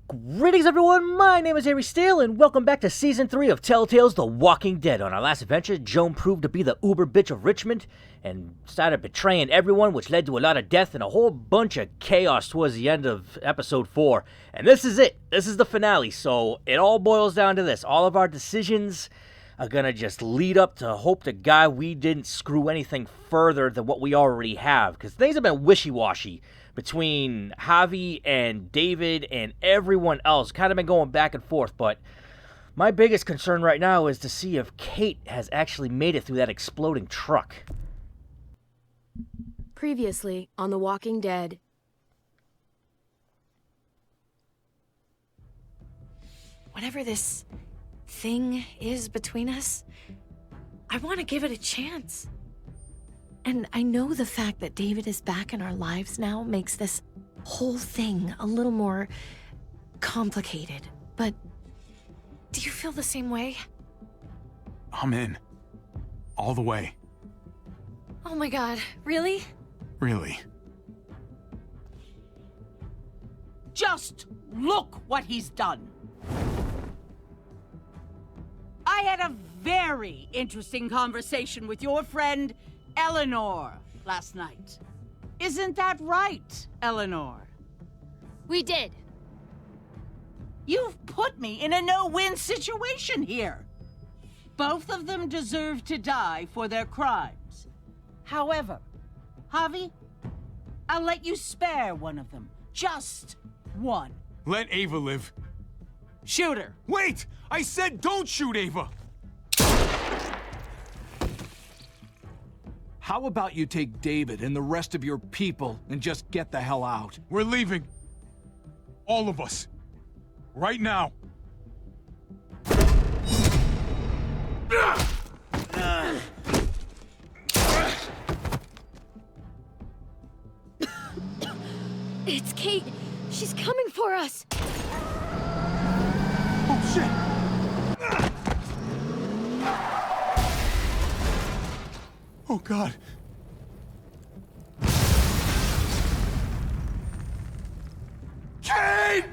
Greetings everyone, my name is Steele, and welcome back to Season 3 of Telltale's The Walking Dead. On our last adventure, Joan proved to be the uber bitch of Richmond, and started betraying everyone, which led to a lot of death and a whole bunch of chaos towards the end of Episode 4. And this is it. This is the finale, so it all boils down to this. All of our decisions are gonna just lead up to hope to God we didn't screw anything further than what we already have, because things have been wishy-washy between Javi and David and everyone else. Kind of been going back and forth, but my biggest concern right now is to see if Kate has actually made it through that exploding truck. Previously on The Walking Dead. Whatever this thing is between us, I want to give it a chance. And I know the fact that David is back in our lives now makes this whole thing a little more complicated. But do you feel the same way? I'm in. All the way. Oh my God, really? Really. Just look what he's done. I had a very interesting conversation with your friend Eleanor last night. Isn't that right, Eleanor? We did. You've put me in a no-win situation here. Both of them deserve to die for their crimes. However, Javi, I'll let you spare one of them. Just one. Let Ava live. Shoot her. Wait! I said don't shoot Ava! How about you take David and the rest of your people and just get the hell out? We're leaving. All of us. Right now. It's Kate. She's coming for us. Oh, shit! Oh, God. Kate!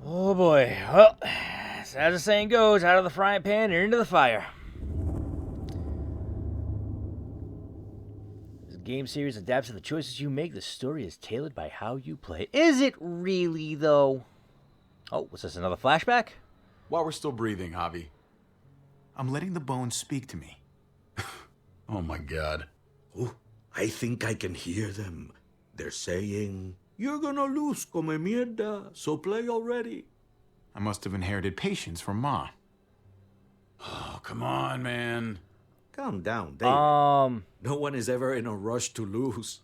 Oh boy, well, as the saying goes, out of the frying pan and into the fire. Game series adapts to the choices you make. The story is tailored by how you play. Is it really, though? Oh, was this another flashback? While we're still breathing, Javi. I'm letting the bones speak to me. Oh my God. Oh, I think I can hear them. They're saying, "You're gonna lose, come mierda, so play already." I must have inherited patience from Ma. Oh, come on, man. Calm down, David. No one is ever in a rush to lose.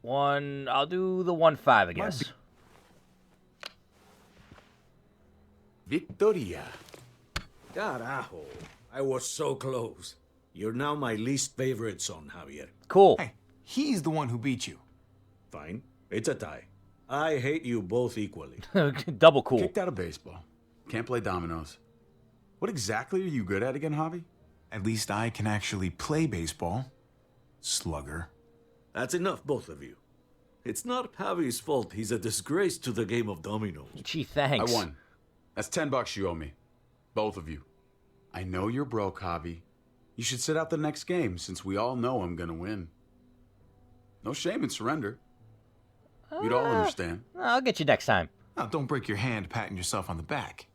I'll do the 1-5, I guess. Victoria. Carajo, I was so close. You're now my least favorite son, Javier. Cool. Hey, he's the one who beat you. Fine, it's a tie. I hate you both equally. Double cool. Kicked out of baseball. Can't play dominoes. What exactly are you good at again, Javi? At least I can actually play baseball. Slugger. That's enough, both of you. It's not Javi's fault he's a disgrace to the game of dominoes. Gee, thanks. I won. That's $10 you owe me. Both of you. I know you're broke, Javi. You should sit out the next game, since we all know I'm gonna win. No shame in surrender. We'd all understand. I'll get you next time. Now, don't break your hand patting yourself on the back.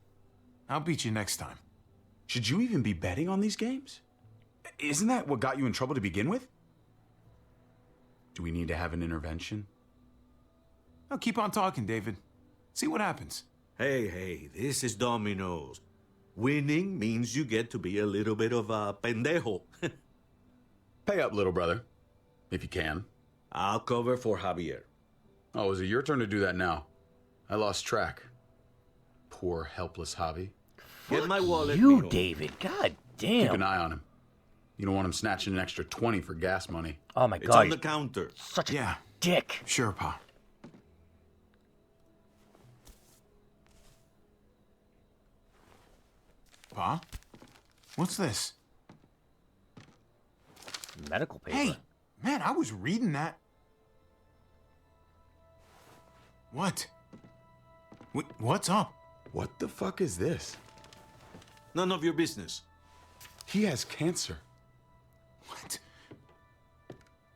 I'll beat you next time. Should you even be betting on these games? Isn't that what got you in trouble to begin with? Do we need to have an intervention? Now, keep on talking, David. See what happens. Hey, this is dominoes. Winning means you get to be a little bit of a pendejo. Pay up, little brother. If you can. I'll cover for Javier. Oh, is it your turn to do that now? I lost track. Poor, helpless Javi. Get my wallet, You, mijo. David. God Keep an damn. eye on him. You don't want him snatching an extra 20 for gas money. Oh my It's God. on the counter. Such a Yeah, dick. sure, Pa. Pa? What's this? Medical paper. Hey, man, I was reading that. What? What's up? What the fuck is this? None of your business. He has cancer. What?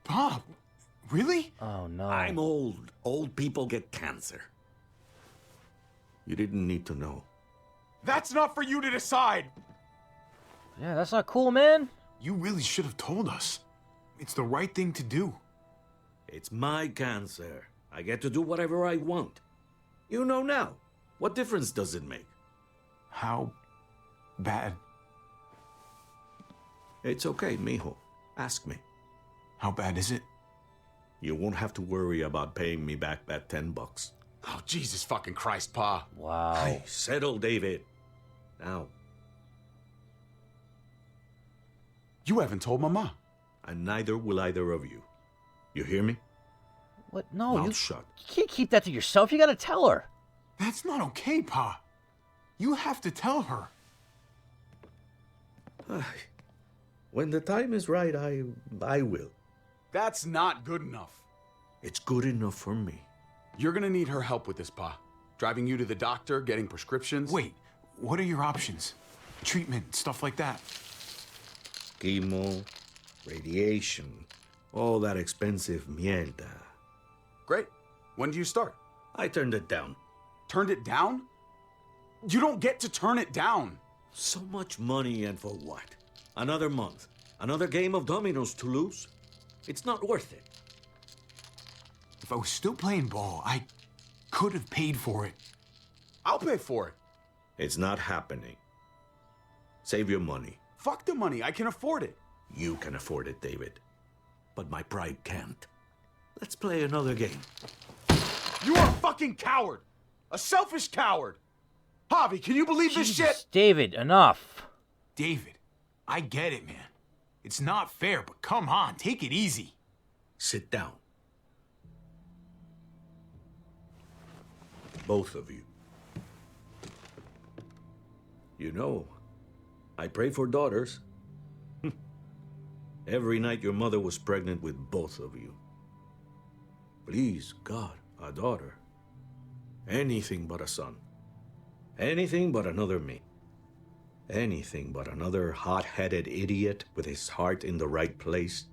Pa, really? Oh no. I'm old. Old people get cancer. You didn't need to know. That's not for you to decide. Yeah, that's not cool, man. You really should have told us. It's the right thing to do. It's my cancer. I get to do whatever I want. You know now. What difference does it make? How bad? It's okay, mijo. Ask me. How bad is it? You won't have to worry about paying me back that $10. Oh, Jesus fucking Christ, Pa. Wow. Hey, settle, David. Now. You haven't told Mama. And neither will either of you. You hear me? What? No, Mouth you shut. can't keep that to yourself. You gotta tell her. That's not okay, Pa. You have to tell her. When the time is right, I will. That's not good enough. It's good enough for me. You're gonna need her help with this, Pa. Driving you to the doctor, getting prescriptions. Wait, what are your options? Treatment, stuff like that. Chemo, radiation, all that expensive mierda. Great. When do you start? I turned it down. Turned it down? You don't get to turn it down. So much money, and for what? Another month. Another game of dominoes to lose? It's not worth it. If I was still playing ball, I could have paid for it. I'll pay for it. It's not happening. Save your money. Fuck the money. I can afford it. You can afford it, David. But my pride can't. Let's play another game. You are a fucking coward. A selfish coward. Javi, can you believe this Jesus, shit? David, enough. David, I get it, man. It's not fair, but come on, take it easy. Sit down. Both of you. You know, I pray for daughters. Every night your mother was pregnant with both of you. Please, God, a daughter. Anything but a son. Anything but another me. Anything but another hot-headed idiot with his heart in the right place.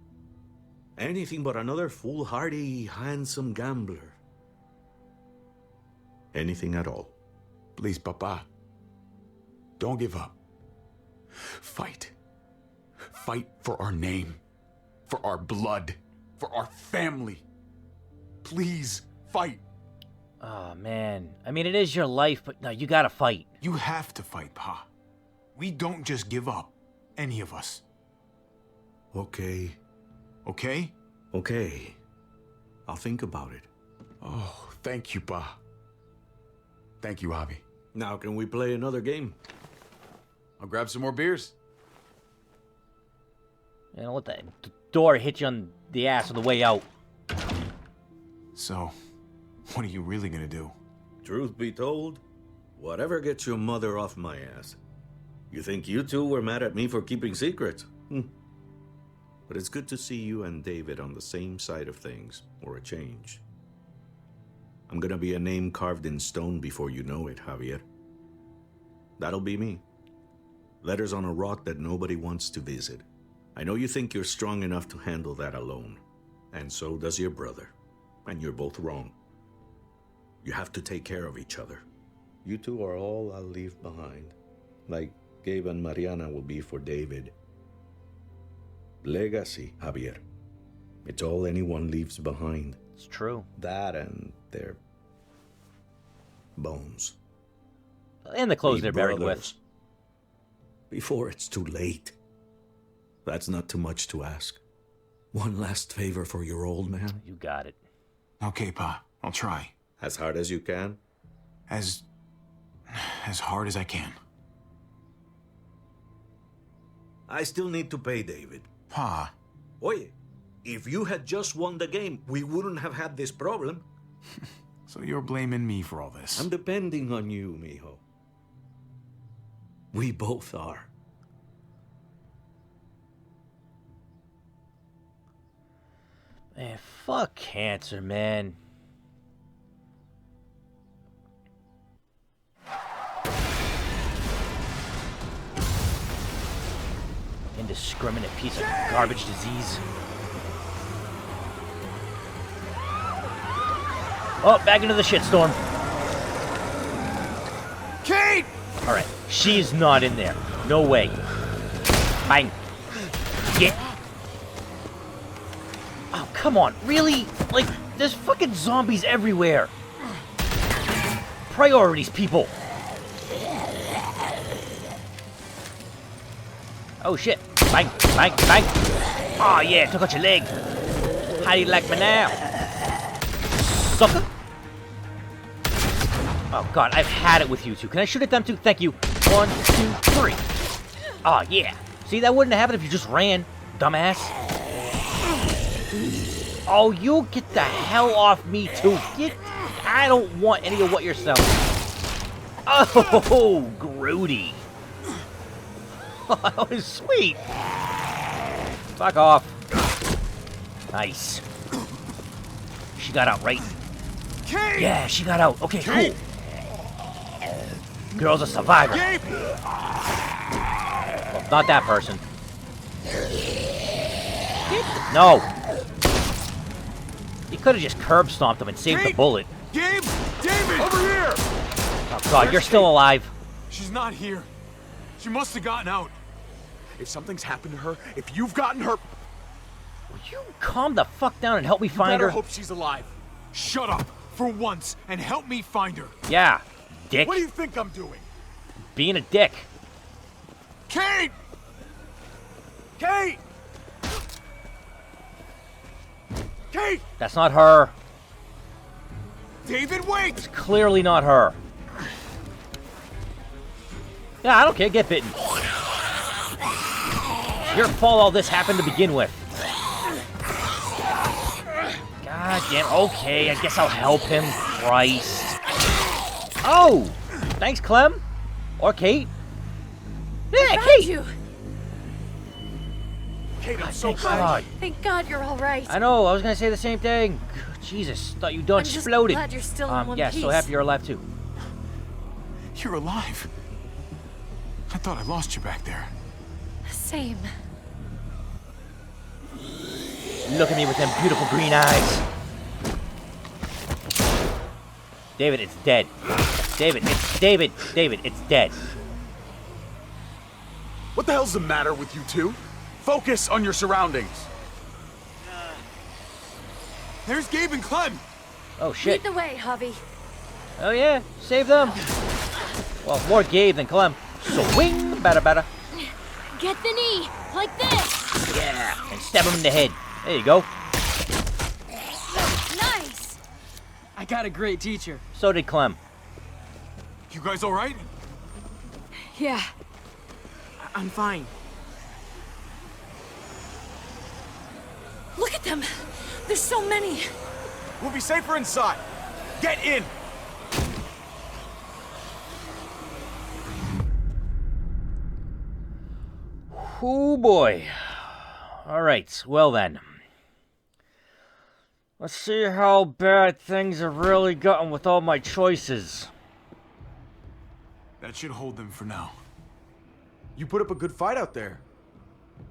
Anything but another foolhardy, handsome gambler. Anything at all. Please, Papa. Don't give up. Fight. Fight for our name, for our blood, for our family. Please, fight. Oh, man. I mean, it is your life, but no, you gotta fight. You have to fight, Pa. We don't just give up, any of us. Okay. Okay? Okay. I'll think about it. Oh, thank you, Pa. Thank you, Javi. Now can we play another game? I'll grab some more beers. You know, let that door hit you on the ass on the way out. So, what are you really gonna do? Truth be told, whatever gets your mother off my ass. You think you two were mad at me for keeping secrets? But it's good to see you and David on the same side of things, or a change. I'm gonna be a name carved in stone before you know it, Javier. That'll be me. Letters on a rock that nobody wants to visit. I know you think you're strong enough to handle that alone. And so does your brother. And you're both wrong. You have to take care of each other. You two are all I'll leave behind. Like Gabe and Mariana will be for David. Legacy, Javier. It's all anyone leaves behind. It's true. That and their bones. And the clothes Be they're buried with. brothers. Before it's too late. That's not too much to ask. One last favor for your old man. You got it. Okay, Pa. I'll try. As hard as you can. As hard as I can. I still need to pay David. Pa. Oye, if you had just won the game, we wouldn't have had this problem. So you're blaming me for all this? I'm depending on you, mijo. We both are. Man, fuck cancer, man. Indiscriminate piece of garbage disease. Oh, back into the shitstorm. Kate! Alright, she's not in there. No way. Bang. Get. Oh, come on. Really? Like, there's fucking zombies everywhere. Priorities, people. Oh, shit. Bang, bang, bang. Oh, yeah, took out your leg. How do you like me now? Sucker. Oh, God, I've had it with you two. Can I shoot at them too? Thank you. 1, 2, 3. Oh, yeah. See, that wouldn't have happened if you just ran, dumbass. Oh, you get the hell off me, too. I don't want any of what you're selling. Oh, grody. Oh, that was sweet. Fuck off. Nice. She got out, right? Kate! Yeah, she got out. Okay, Kate! cool. Girl's a survivor. Gabe! Well, not that person. No. You could have just curb stomped him and saved the Kate! bullet. Gabe! David! Over here! Oh, God, you're still alive. She's not here. She must have gotten out. If something's happened to her, if you've gotten her, Will you calm the fuck down and help me find better her? hope she's alive. Shut up for once and help me find her. Yeah, dick. What do you think I'm doing? Being a dick. Kate! Kate! Kate! That's not her. David, wait! It's clearly not her. Yeah, I don't care. Get bitten. Your fault all this happened to begin with. God damn. Okay, I guess I'll help him. Christ. Oh! Thanks, Clem. Or Kate. Yeah, Found Kate. you. Kate, I'm so Thank glad. God. Thank God you're all right. I know, I was gonna say the same thing. Jesus, thought you done I'm just exploded. glad you're still in one yeah, piece. so happy you're alive too. You're alive. I thought I lost you back there. Same. Look at me with them beautiful green eyes. David, it's dead. David, it's dead. What the hell's the matter with you two? Focus on your surroundings. There's Gabe and Clem. Oh Lead shit. the way, Javi. Oh yeah, save them. Well, more Gabe than Clem. Swing, bada. Get the knee, like this. Yeah, and stab him in the head. There you go. Nice. I got a great teacher. So did Clem. You guys all right? Yeah. I'm fine. Look at them. There's so many. We'll be safer inside. Get in. Oh boy. Alright, well then. Let's see how bad things have really gotten with all my choices. That should hold them for now. You put up a good fight out there.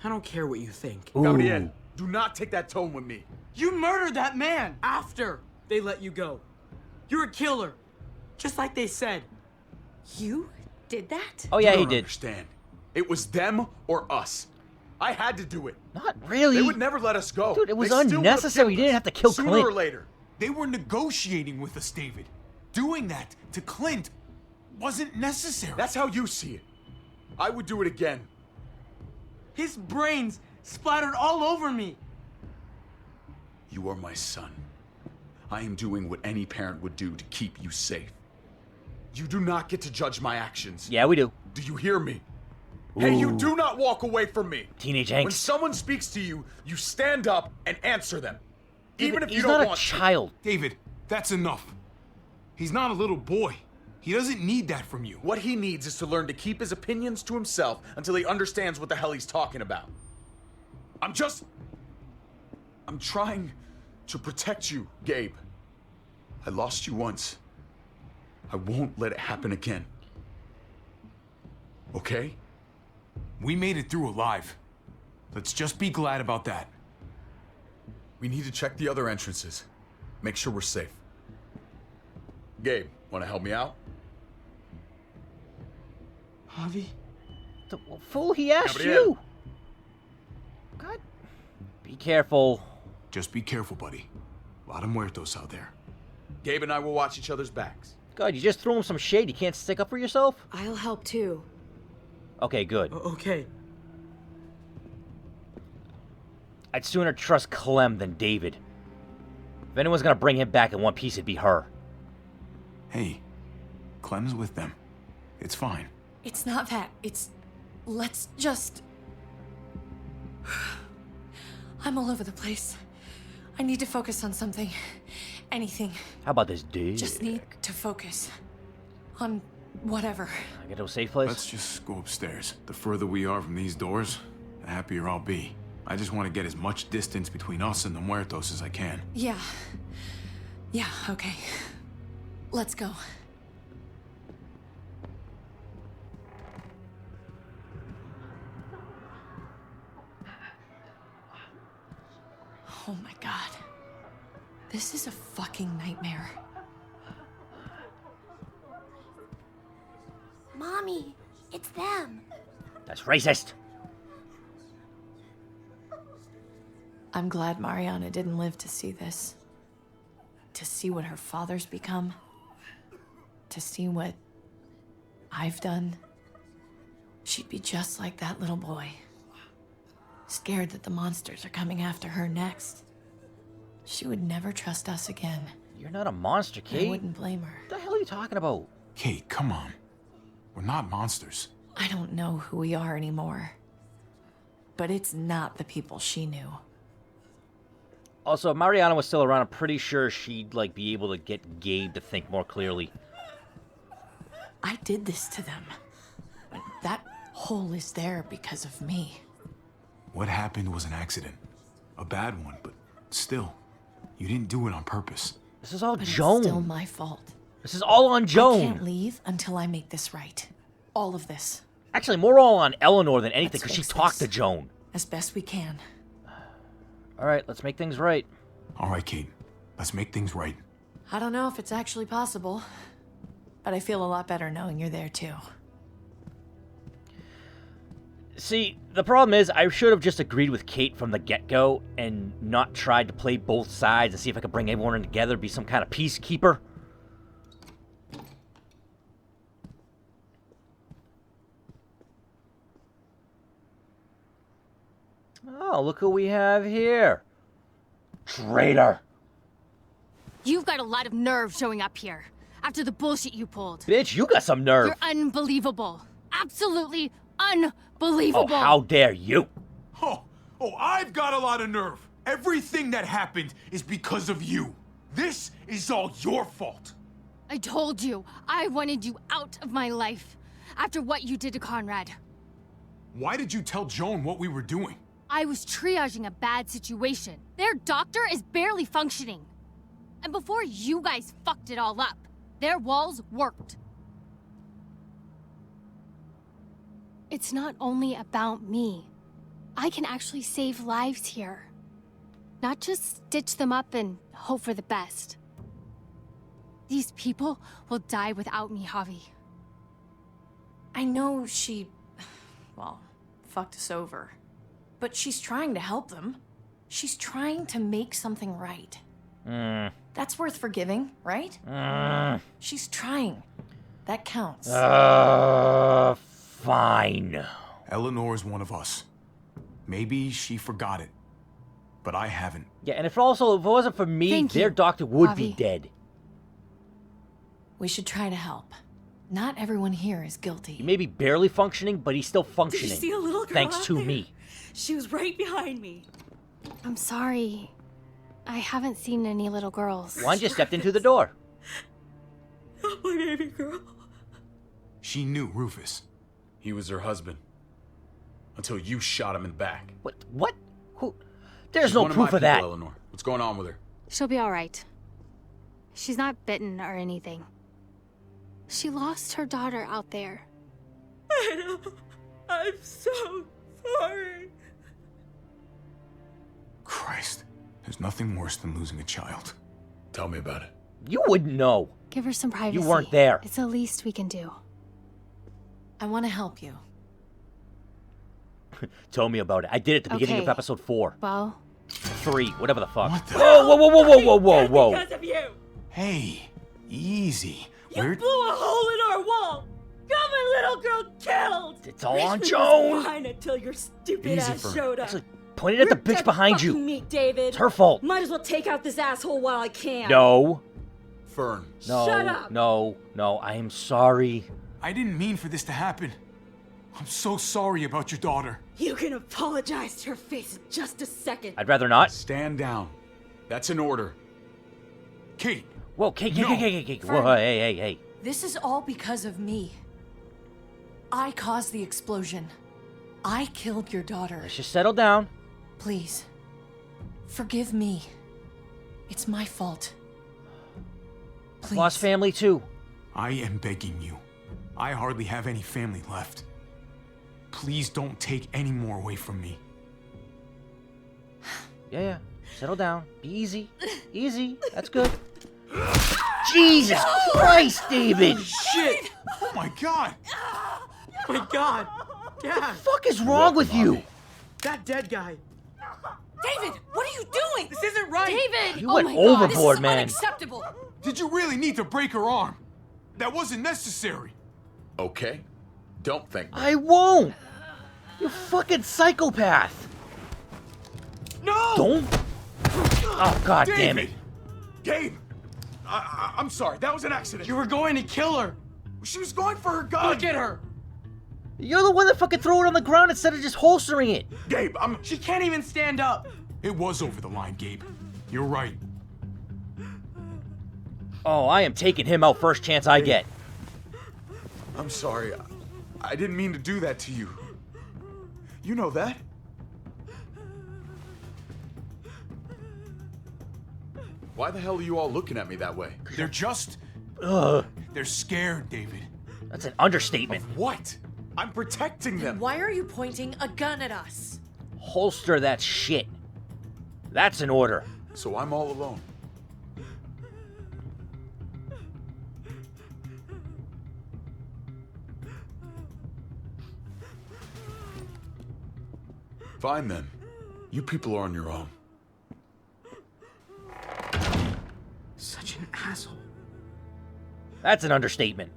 I don't care what you think. Gabriel, do not take that tone with me. You murdered that man after they let you go. You're a killer, just like they said. You did that? Oh yeah, You he don't did. understand. It was them or us. I had to do it. Not really. They would never let us go. Dude, it was They still would've unnecessary. killed You didn't us, have to kill sooner Clint. or later. They were negotiating with us, David. Doing that to Clint wasn't necessary. That's how you see it. I would do it again. His brains splattered all over me. You are my son. I am doing what any parent would do to keep you safe. You do not get to judge my actions. Yeah, we do. Do you hear me? Hey, you do not walk away from me. Teenage When angst. someone speaks to you, you stand up and answer them. Even if you He's don't not a want to. child. David, that's enough. He's not a little boy. He doesn't need that from you. What he needs is to learn to keep his opinions to himself until he understands what the hell he's talking about. I'm trying to protect you, Gabe. I lost you once. I won't let it happen again. Okay? We made it through alive. Let's just be glad about that. We need to check the other entrances. Make sure we're safe. Gabe, want to help me out? Javi? The fool, he asked Gabriel. you. God. Be careful. Just be careful, buddy. A lot of muertos out there. Gabe and I will watch each other's backs. God, you just threw him some shade. You can't stick up for yourself? I'll help too. Okay, good. Okay. I'd sooner trust Clem than David. If anyone's gonna bring him back in one piece, it'd be her. Hey, Clem's with them. It's fine. It's not that. It's... Let's just... I'm all over the place. I need to focus on something. Anything. How about this dude? Just need to focus. On whatever. I get to a safe place? Let's just go upstairs. The further we are from these doors, the happier I'll be. I just want to get as much distance between us and the muertos as I can. Yeah. Yeah, okay. Let's go. Oh my god. This is a fucking nightmare. Mommy, it's them. That's racist. I'm glad Mariana didn't live to see this. To see what her father's become. To see what I've done. She'd be just like that little boy. Scared that the monsters are coming after her next. She would never trust us again. You're not a monster, Kate. I wouldn't blame her. What the hell are you talking about? Kate, come on. We're not monsters. I don't know who we are anymore. But it's not the people she knew. Also, if Mariana was still around, I'm pretty sure she'd, like, be able to get Gabe to think more clearly. I did this to them. But that hole is there because of me. What happened was an accident. A bad one, but still. You didn't do it on purpose. This is all But Joan. it's still my fault. This is all on Joan. I can't leave until I make this right. All of this. Actually, more all on Eleanor than anything, because she fix talked this. to Joan. As best we can. All right, let's make things right. All right, Kate. Let's make things right. I don't know if it's actually possible. But I feel a lot better knowing you're there too. See, the problem is, I should have just agreed with Kate from the get-go and not tried to play both sides and see if I could bring everyone in together, be some kind of peacekeeper. Oh, look who we have here. Traitor. You've got a lot of nerve showing up here after the bullshit you pulled. Bitch, you got some nerve. You're unbelievable. Absolutely unbelievable. Oh, how dare you. Oh, I've got a lot of nerve. Everything that happened is because of you. This is all your fault. I told you, I wanted you out of my life after what you did to Conrad. Why did you tell Joan what we were doing? I was triaging a bad situation. Their doctor is barely functioning. And before you guys fucked it all up, their walls worked. It's not only about me. I can actually save lives here. Not just stitch them up and hope for the best. These people will die without me, Javi. I know she... well, fucked us over. But she's trying to help them. She's trying to make something right. That's worth forgiving, right? She's trying. That counts. Fine. Eleanor is one of us. Maybe she forgot it, but I haven't. Yeah, and if it wasn't for me, Thank their you, doctor would be Javi. dead. We should try to help. Not everyone here is guilty. He may be barely functioning, but he's still functioning. Did you see a little girl thanks out to there? me. She was right behind me. I'm sorry. I haven't seen any little girls. One just stepped into the door. Oh, my baby girl. She knew Rufus. He was her husband. Until you shot him in the back. What? Who? There's She's no one proof of my of that. people, Eleanor. What's going on with her? She'll be all right. She's not bitten or anything. She lost her daughter out there. I know. I'm so sorry. Christ, there's nothing worse than losing a child. Tell me about it. You wouldn't know. Give her some privacy. You weren't there. It's the least we can do. I want to help you. Tell me about it. I did it at the beginning of Okay. episode 4. Well, 3, whatever the fuck. What the- Whoa. Because of you. Hey, easy. You blew a hole in our wall. Got my little girl killed. It's all on It was Joan. fine until your stupid Easy, ass Fern. showed up. Actually, point it at the You're bitch dead behind fucking you. meat, David. It's her fault. Might as well take out this asshole while I can. No. Fern. No. Shut up. No. I am sorry. I didn't mean for this to happen. I'm so sorry about your daughter. You can apologize to her face in just a second. I'd rather not. Stand down. That's an order. Kate, Whoa, Kate. No. Whoa, hey. This is all because of me. I caused the explosion. I killed your daughter. Let's just settle down. Please, forgive me. It's my fault. Please. Lost family too. I am begging you. I hardly have any family left. Please don't take any more away from me. Yeah. Settle down. Be easy. Easy. That's good. Jesus Christ, David! Shit! Oh my god! My God! Dad! What the fuck is wrong with you? That dead guy! David, what are you doing? This isn't right! David! You Oh went my God, overboard, this is man. Unacceptable. Did you really need to break her arm? That wasn't necessary. Okay? Don't thank me. I won't! You fucking psychopath! No! Don't! Oh, god damn it. Gabe! I'm sorry, that was an accident. You were going to kill her! She was going for her gun! Look at her! You're the one that fucking threw it on the ground instead of just holstering it. Gabe, She can't even stand up! It was over the line, Gabe. You're right. Oh, I am taking him out first chance I get. I'm sorry. I didn't mean to do that to you. You know that? Why the hell are you all looking at me that way? They're just... Ugh, They're scared, David. that's an understatement. What? I'm protecting them. Why are you pointing a gun at us? Holster that shit. That's an order. So I'm all alone. Fine then. You people are on your own. Such an asshole. That's an understatement.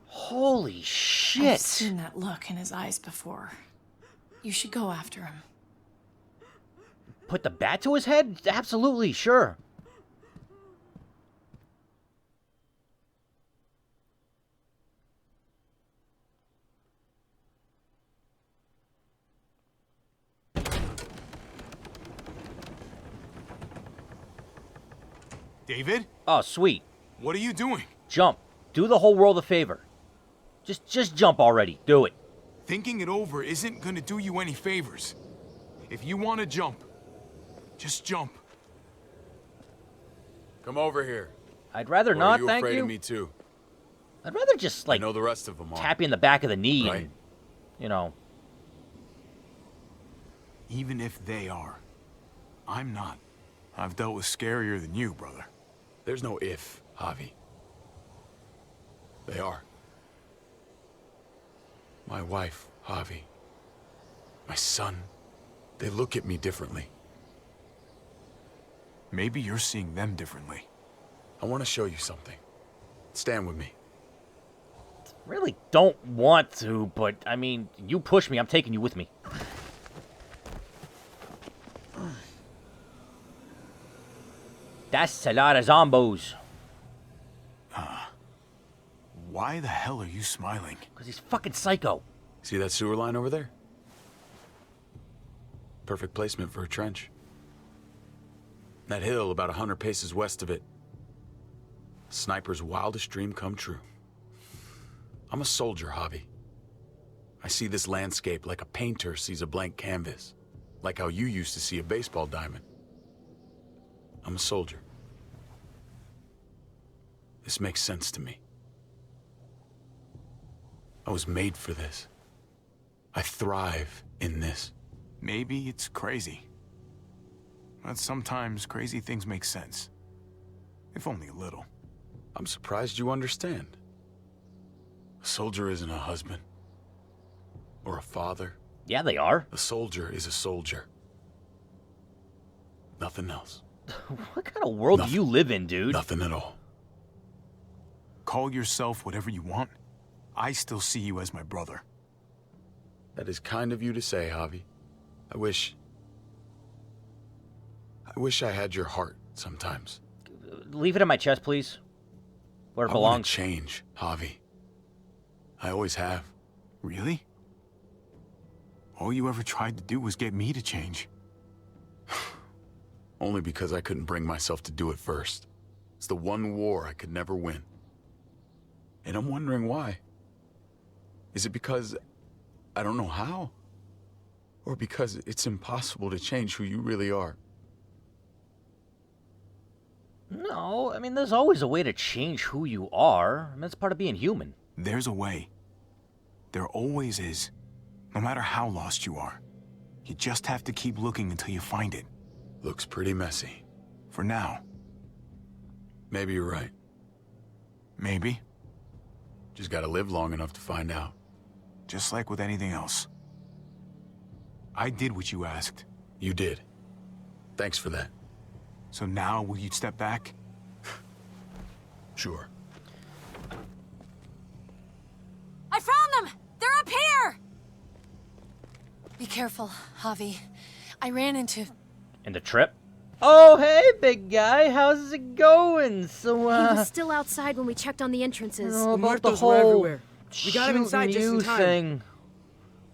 Holy I've shit. seen that look in his eyes before. You should go after him. Put the bat to his head? Absolutely, sure. David? Oh, sweet. What are you doing? Jump. Do the whole world a favor. Just jump already. Do it. Thinking it over isn't gonna do you any favors. If you want to jump, just jump. Come over here. I'd rather Or not, are you thank afraid you. of me too? I'd rather just, I like, know the rest of them are. tap you in the back of the knee Right. and, you know. Even if they are, I'm not. I've dealt with scarier than you, brother. There's no if, Javi. They are. My wife, Javi. My son. They look at me differently. Maybe you're seeing them differently. I want to show you something. Stand with me. Really don't want to, but, I mean, you push me, I'm taking you with me. That's a lot of zombos. Why the hell are you smiling? Because he's fucking psycho. See that sewer line over there? Perfect placement for a trench. That hill about 100 paces west of it. Sniper's wildest dream come true. I'm a soldier, Javi. I see this landscape like a painter sees a blank canvas. Like how you used to see a baseball diamond. I'm a soldier. This makes sense to me. I was made for this. I thrive in this. Maybe it's crazy. But sometimes crazy things make sense. If only a little. I'm surprised you understand. A soldier isn't a husband. Or a father. Yeah, they are. A soldier is a soldier. Nothing else. What kind of world do you live in, dude? Nothing at all. Call yourself whatever you want. I still see you as my brother. That is kind of you to say, Javi. I wish I had your heart sometimes. Leave it in my chest, please. Where it I want belongs. to change, Javi. I always have. Really? All you ever tried to do was get me to change. Only because I couldn't bring myself to do it first. It's the one war I could never win. And I'm wondering why. Is it because I don't know how? Or because it's impossible to change who you really are? No, I mean, there's always a way to change who you are. I mean, that's part of being human. There's a way. There always is. No matter how lost you are. You just have to keep looking until you find it. Looks pretty messy. For now. Maybe you're right. Maybe. Just gotta live long enough to find out. Just like with anything else. I did what you asked. You did. Thanks for that. So now, will you step back? Sure. I found them! They're up here! Be careful, Javi. I ran into... In the trip? Oh, hey, big guy. How's it going? So, He was still outside when we checked on the entrances. about the Muertos were whole everywhere. We got him inside shooting just in you time.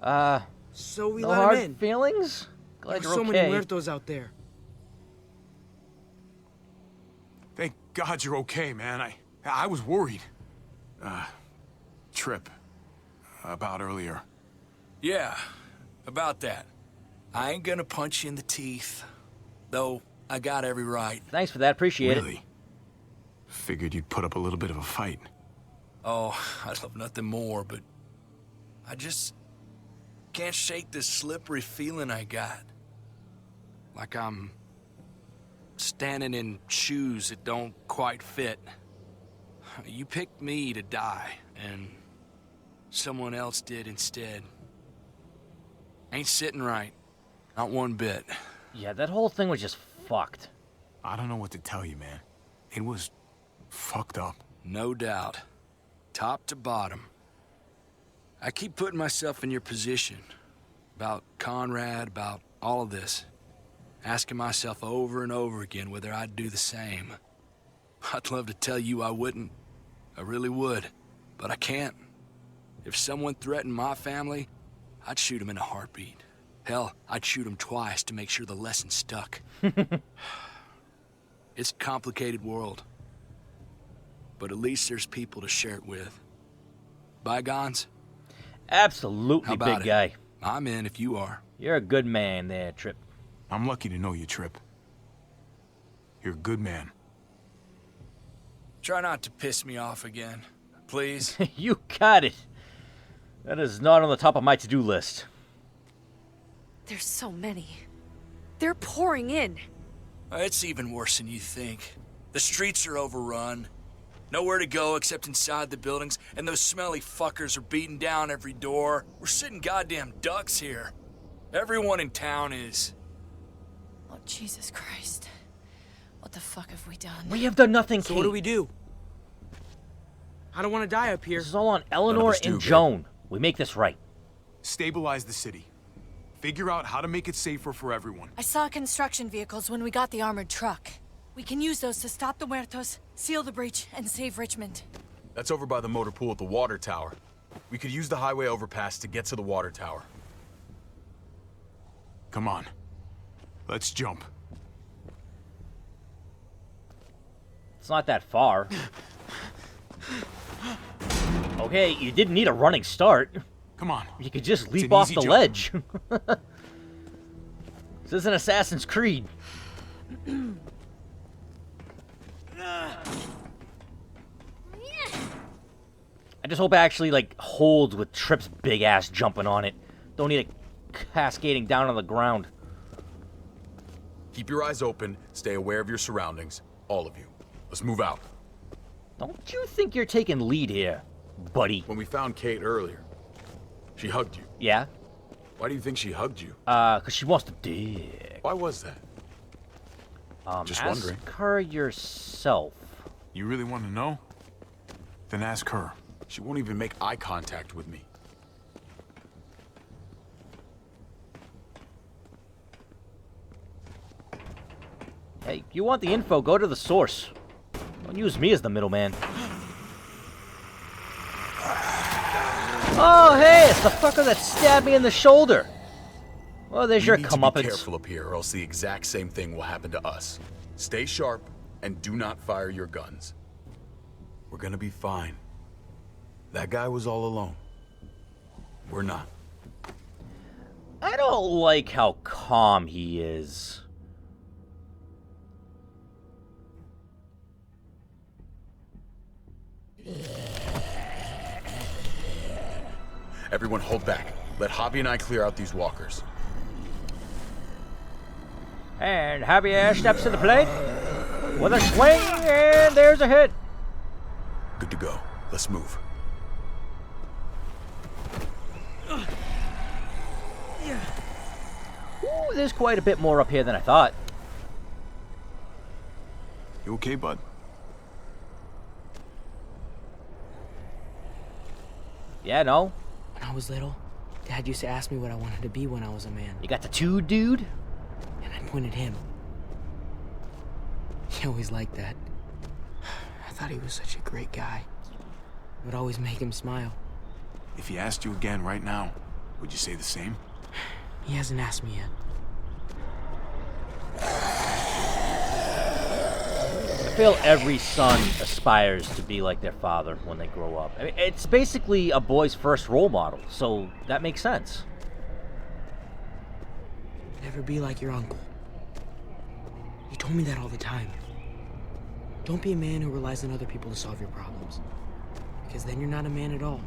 thing. So we No let hard him in. feelings? Glad There's you're so okay. many muertos out there. Thank God you're okay, man. I was worried. Trip. About earlier. Yeah, about that. I ain't gonna punch you in the teeth. Though, I got every right. Thanks for that. Appreciate it. Really? Figured you'd put up a little bit of a fight. Oh, I'd love nothing more, but... I just... can't shake this slippery feeling I got. Like I'm... standing in shoes that don't quite fit. You picked me to die, and... someone else did instead. Ain't sitting right. Not one bit. Yeah, that whole thing was just fucked. I don't know what to tell you, man. It was fucked up. No doubt. Top to bottom. I keep putting myself in your position. About Conrad, about all of this. Asking myself over and over again whether I'd do the same. I'd love to tell you I wouldn't. I really would. But I can't. If someone threatened my family, I'd shoot him in a heartbeat. Hell, I'd shoot him twice to make sure the lesson stuck. It's a complicated world. But at least there's people to share it with. Bygones? Absolutely, How about big guy. I'm in if you are. You're a good man there, Trip. I'm lucky to know you, Trip. You're a good man. Try not to piss me off again, please. You got it. That is not on the top of my to-do list. There's so many. They're pouring in. It's even worse than you think. The streets are overrun. Nowhere to go except inside the buildings, and those smelly fuckers are beating down every door. We're sitting goddamn ducks here. Everyone in town is. Oh, Jesus Christ. What the fuck have we done? We have done nothing, So Kate. what do we do? I don't want to die up here. This is all on Eleanor and Joan. We make this right. Stabilize the city. Figure out how to make it safer for everyone. I saw construction vehicles when we got the armored truck. We can use those to stop the Muertos, seal the breach, and save Richmond. That's over by the motor pool at the water tower. We could use the highway overpass to get to the water tower. Come on. Let's jump. It's not that far. Okay, you didn't need a running start. Come on. You could just It's leap an off easy the jump. ledge. This isn't Assassin's Creed. I just hope it actually, like, holds with Tripp's big ass jumping on it. Don't need it cascading down on the ground. Keep your eyes open. Stay aware of your surroundings. All of you. Let's move out. Don't you think you're taking lead here, buddy? When we found Kate earlier, she hugged you. Yeah? Why do you think she hugged you? 'Cause she wants to dick. Why was that? Just wondering. Ask her yourself. You really want to know? Then ask her. She won't even make eye contact with me. Hey, you want the info, go to the source. Don't use me as the middleman. Oh, hey, it's the fucker that stabbed me in the shoulder. Well, there's your You need comeuppance. to be careful up here, or else the exact same thing will happen to us. Stay sharp, and do not fire your guns. We're gonna be fine. That guy was all alone. We're not. I don't like how calm he is. Everyone hold back. Let Javi and I clear out these walkers. And Javier steps to the plate with a swing, and there's a hit. Good to go. Let's move. Ooh, there's quite a bit more up here than I thought. You okay, bud? Yeah, no? When I was little, Dad used to ask me what I wanted to be when I was a man. You got the two, dude? And I'd point at him. He always liked that. I thought he was such a great guy. It would always make him smile. If he asked you again right now, would you say the same? He hasn't asked me yet. I feel every son aspires to be like their father when they grow up. I mean, it's basically a boy's first role model, so that makes sense. Never be like your uncle. You told me that all the time. Don't be a man who relies on other people to solve your problems. Because then you're not a man at all.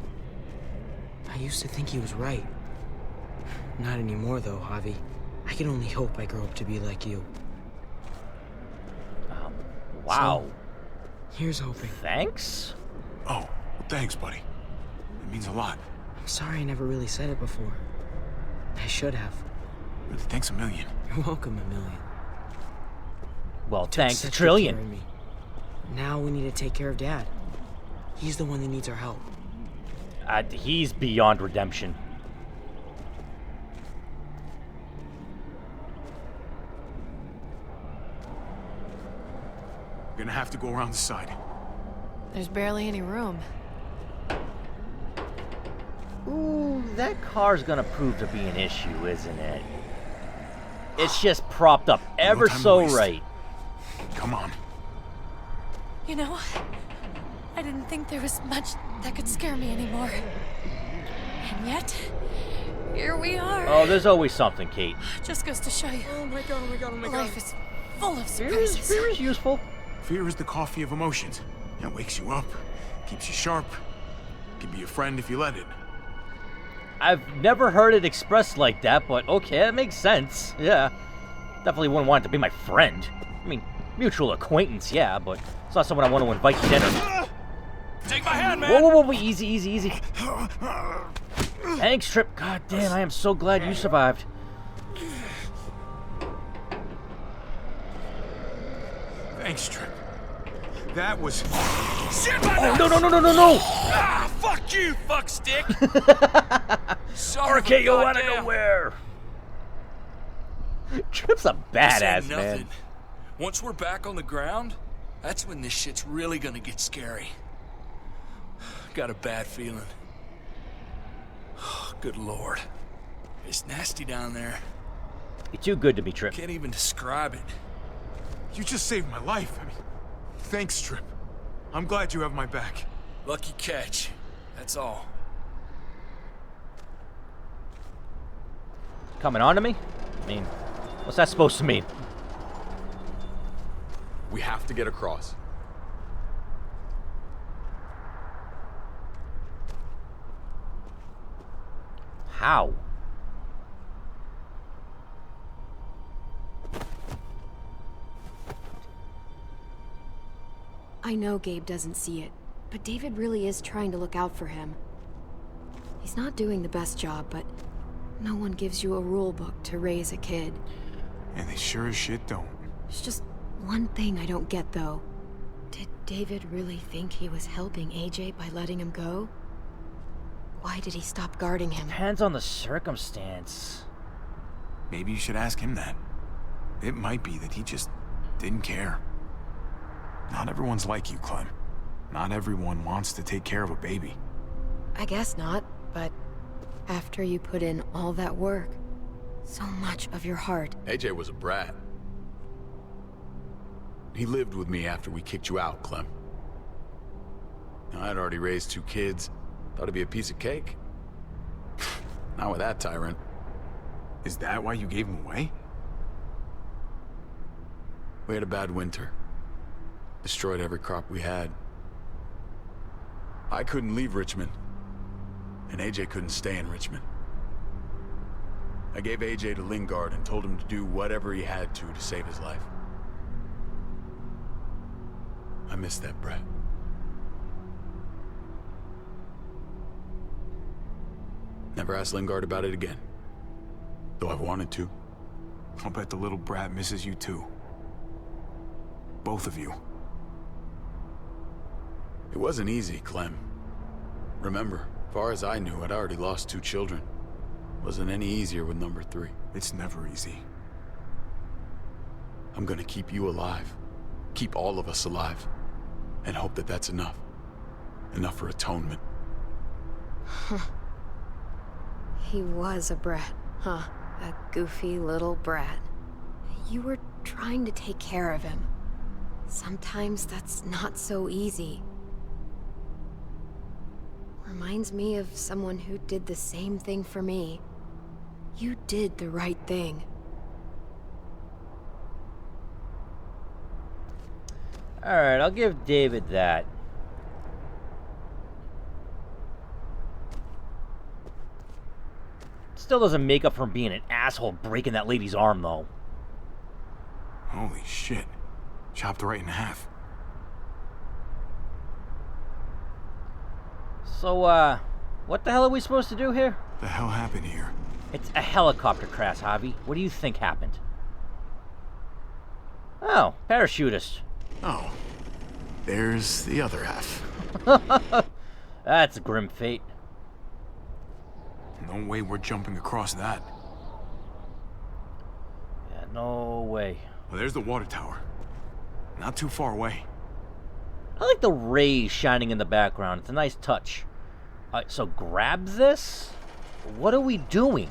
I used to think he was right. Not anymore, though, Javi. I can only hope I grow up to be like you. Wow. So, here's hoping. Thanks? Oh, well, thanks, buddy. It means a lot. I'm sorry I never really said it before. I should have. Really, thanks a million. You're welcome, a million. Well, You took thanks a such good trillion. care of me. Now we need to take care of Dad. He's the one that needs our help. He's beyond redemption. We're gonna have to go around the side. There's barely any room. Ooh, that car's gonna prove to be an issue, isn't it? It's just propped up ever time to so waste. right. Come on. You know, I didn't think there was much that could scare me anymore. And yet, here we are. Oh, there's always something, Kate. Just goes to show you. Oh my god, oh my god, oh my god. Life is full of Fear surprises. is useful. Fear is the coffee of emotions. It wakes you up, keeps you sharp, can be a friend if you let it. I've never heard it expressed like that, but okay, that makes sense. Yeah. Definitely wouldn't want it to be my friend. I mean, mutual acquaintance, yeah, but it's not someone I want to invite to dinner. Take my hand, man! Whoa, whoa, whoa, easy, easy, easy. Thanks, Trip. God damn, I am so glad you survived. Thanks, Trip. That was... Shit, my Oh, no, no, no, no, no, no! Ah, fuck you, fuck stick! RKO out of nowhere! Trip's a badass, nothing. man. Once we're back on the ground, that's when this shit's really gonna get scary. Got a bad feeling. Good lord. It's nasty down there. You're too good to be Trip. Can't even describe it. You just saved my life. I mean, thanks, Trip. I'm glad you have my back. Lucky catch. That's all. Coming on to me? I mean, what's that supposed to mean? We have to get across. How? I know Gabe doesn't see it, but David really is trying to look out for him. He's not doing the best job, but no one gives you a rule book to raise a kid. And they sure as shit don't. There's just one thing I don't get, though. Did David really think he was helping AJ by letting him go? Why did he stop guarding him? Depends on the circumstance. Maybe you should ask him that. It might be that he just didn't care. Not everyone's like you, Clem. Not everyone wants to take care of a baby. I guess not, but after you put in all that work, so much of your heart. AJ was a brat. He lived with me after we kicked you out, Clem. I'd already raised 2 kids. Thought it'd be a piece of cake. Not with that tyrant. Is that why you gave him away? We had a bad winter. Destroyed every crop we had. I couldn't leave Richmond. And AJ couldn't stay in Richmond. I gave AJ to Lingard and told him to do whatever he had to save his life. I miss that brat. Never asked Lingard about it again. Though I wanted to. I'll bet the little brat misses you too. Both of you. It wasn't easy, Clem. Remember, far as I knew, I'd already lost 2 children. Wasn't any easier with number 3. It's never easy. I'm gonna keep you alive. Keep all of us alive. And hope that that's enough. Enough for atonement. He was a brat, huh? A goofy little brat. You were trying to take care of him. Sometimes that's not so easy. Reminds me of someone who did the same thing for me. You did the right thing. Alright, I'll give David that. Still doesn't make up for being an asshole breaking that lady's arm, though. Holy shit. Chopped right in half. So, what the hell are we supposed to do here? The hell happened here? It's a helicopter crash, Javi. What do you think happened? Oh, parachutist. Oh. There's the other half. That's a grim fate. No way we're jumping across that. Yeah, no way. Well, there's the water tower. Not too far away. I like the rays shining in the background. It's a nice touch. Alright, so grab this? What are we doing?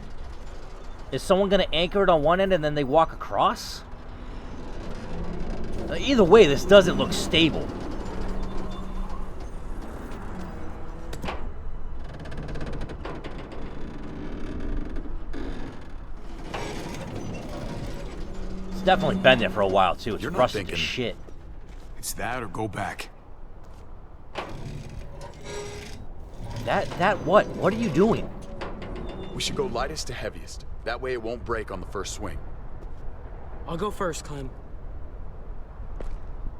Is someone going to anchor it on one end and then they walk across? Either way, this doesn't look stable. It's definitely been there for a while, too. It's rusted to shit. It's that or go back. That what? What are you doing? We should go lightest to heaviest. That way it won't break on the first swing. I'll go first, Clem.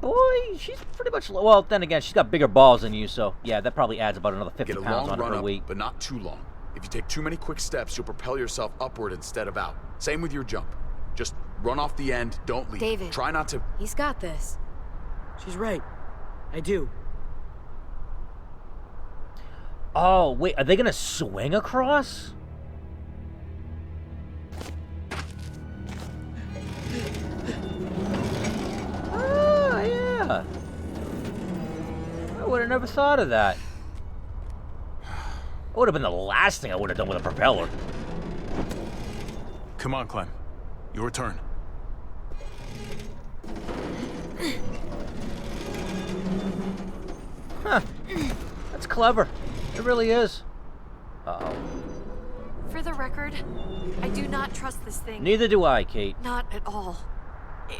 Boy, she's pretty much... Well, then again, she's got bigger balls than you, so... Yeah, that probably adds about another 50 Get a pounds long on run her up, weight. but not too long. If you take too many quick steps, you'll propel yourself upward instead of out. Same with your jump. Just run off the end, don't leave. David. Try not to... He's got this. She's right. I do. Oh, wait, are they gonna swing across? Oh, yeah. I would have never thought of that. That would have been the last thing I would have done with a propeller. Come on, Clem. Your turn. Huh. That's clever. It really is. Uh-oh. For the record, I do not trust this thing. Neither do I, Kate. Not at all.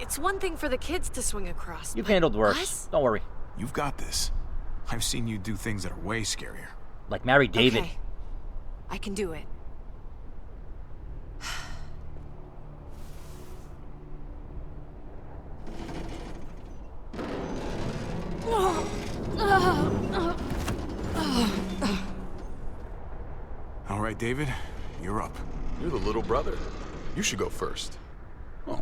It's one thing for the kids to swing across. You've but handled worse. us? Don't worry. You've got this. I've seen you do things that are way scarier. Like marry David. Okay. I can do it. All right, David, you're up. You're the little brother. You should go first. Oh,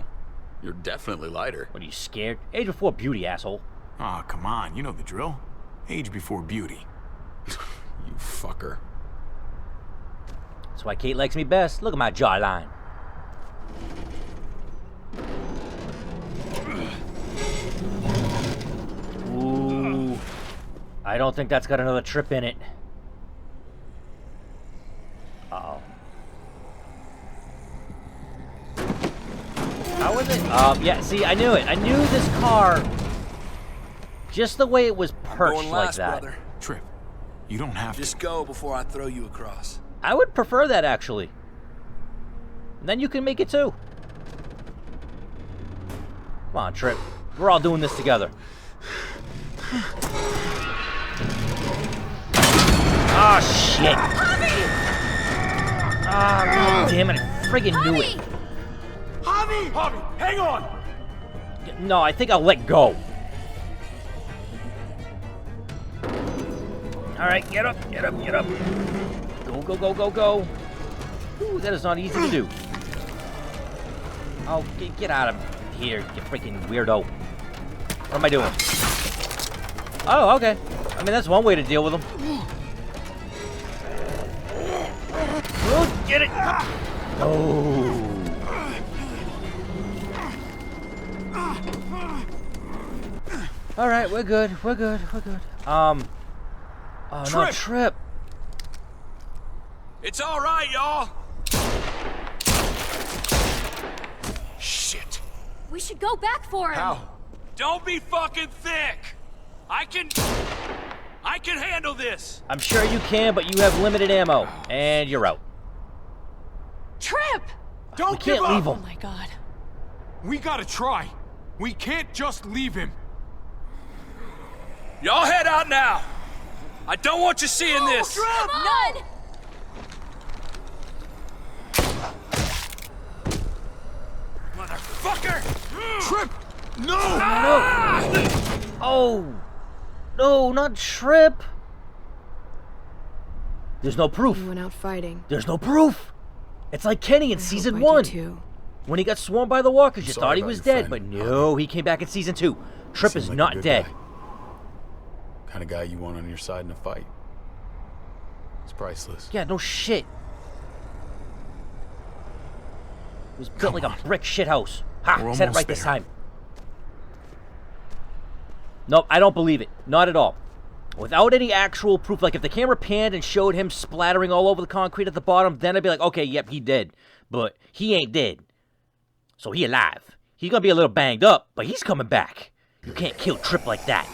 you're definitely lighter. What, are you scared? Age before beauty, asshole. Aw, come on, you know the drill. Age before beauty. You fucker. That's why Kate likes me best. Look at my jawline. Ooh. I don't think that's got another trip in it. Uh-oh. How was it? Yeah, see, I knew it. I knew this car, just the way it was perched Going like last, that. brother. Trip, you don't have Just go before I throw you across. I would prefer that, actually. And then you can make it too. Come on, Trip. We're all doing this together. Oh, shit. Ah, damn it. I friggin' knew it. Javi, hang on! No, I think I'll let go. Alright, get up, get up, get up. Go, go, go, go, go. Ooh, that is not easy to do. Oh, get out of here, you freaking weirdo. What am I doing? Oh, okay. I mean, that's one way to deal with them. Oh, get it! Oh. Alright, we're good, we're good, we're good. Oh, no, Trip. It's all right, y'all. Shit. We should go back for him. How? Don't be fucking thick. I can handle this. I'm sure you can, but you have limited ammo, and you're out. Trip! Don't We can't leave Oh him. my god. We gotta try. We can't just leave him. Y'all head out now. I don't want you seeing this. Come on! Motherfucker! Trip! No! Oh! No, not Trip! There's no proof. He went out fighting. There's no proof! It's like Kenny in I season hope I do 1. too. When he got swarmed by the walkers, you Sorry thought he about was your dead, friend. but no, he came back in season 2. Trip Seemed is like a not good dead. guy. Kind of guy you want on your side in a fight. It's priceless. Yeah, no shit. It was built Come like on. a brick shithouse. Ha! We're Said it almost right this there. time. Nope, I don't believe it. Not at all. Without any actual proof, like if the camera panned and showed him splattering all over the concrete at the bottom, then I'd be like, okay, yep, he dead. But he ain't dead. So he alive. He's gonna be a little banged up, but he's coming back. You can't kill Trip like that.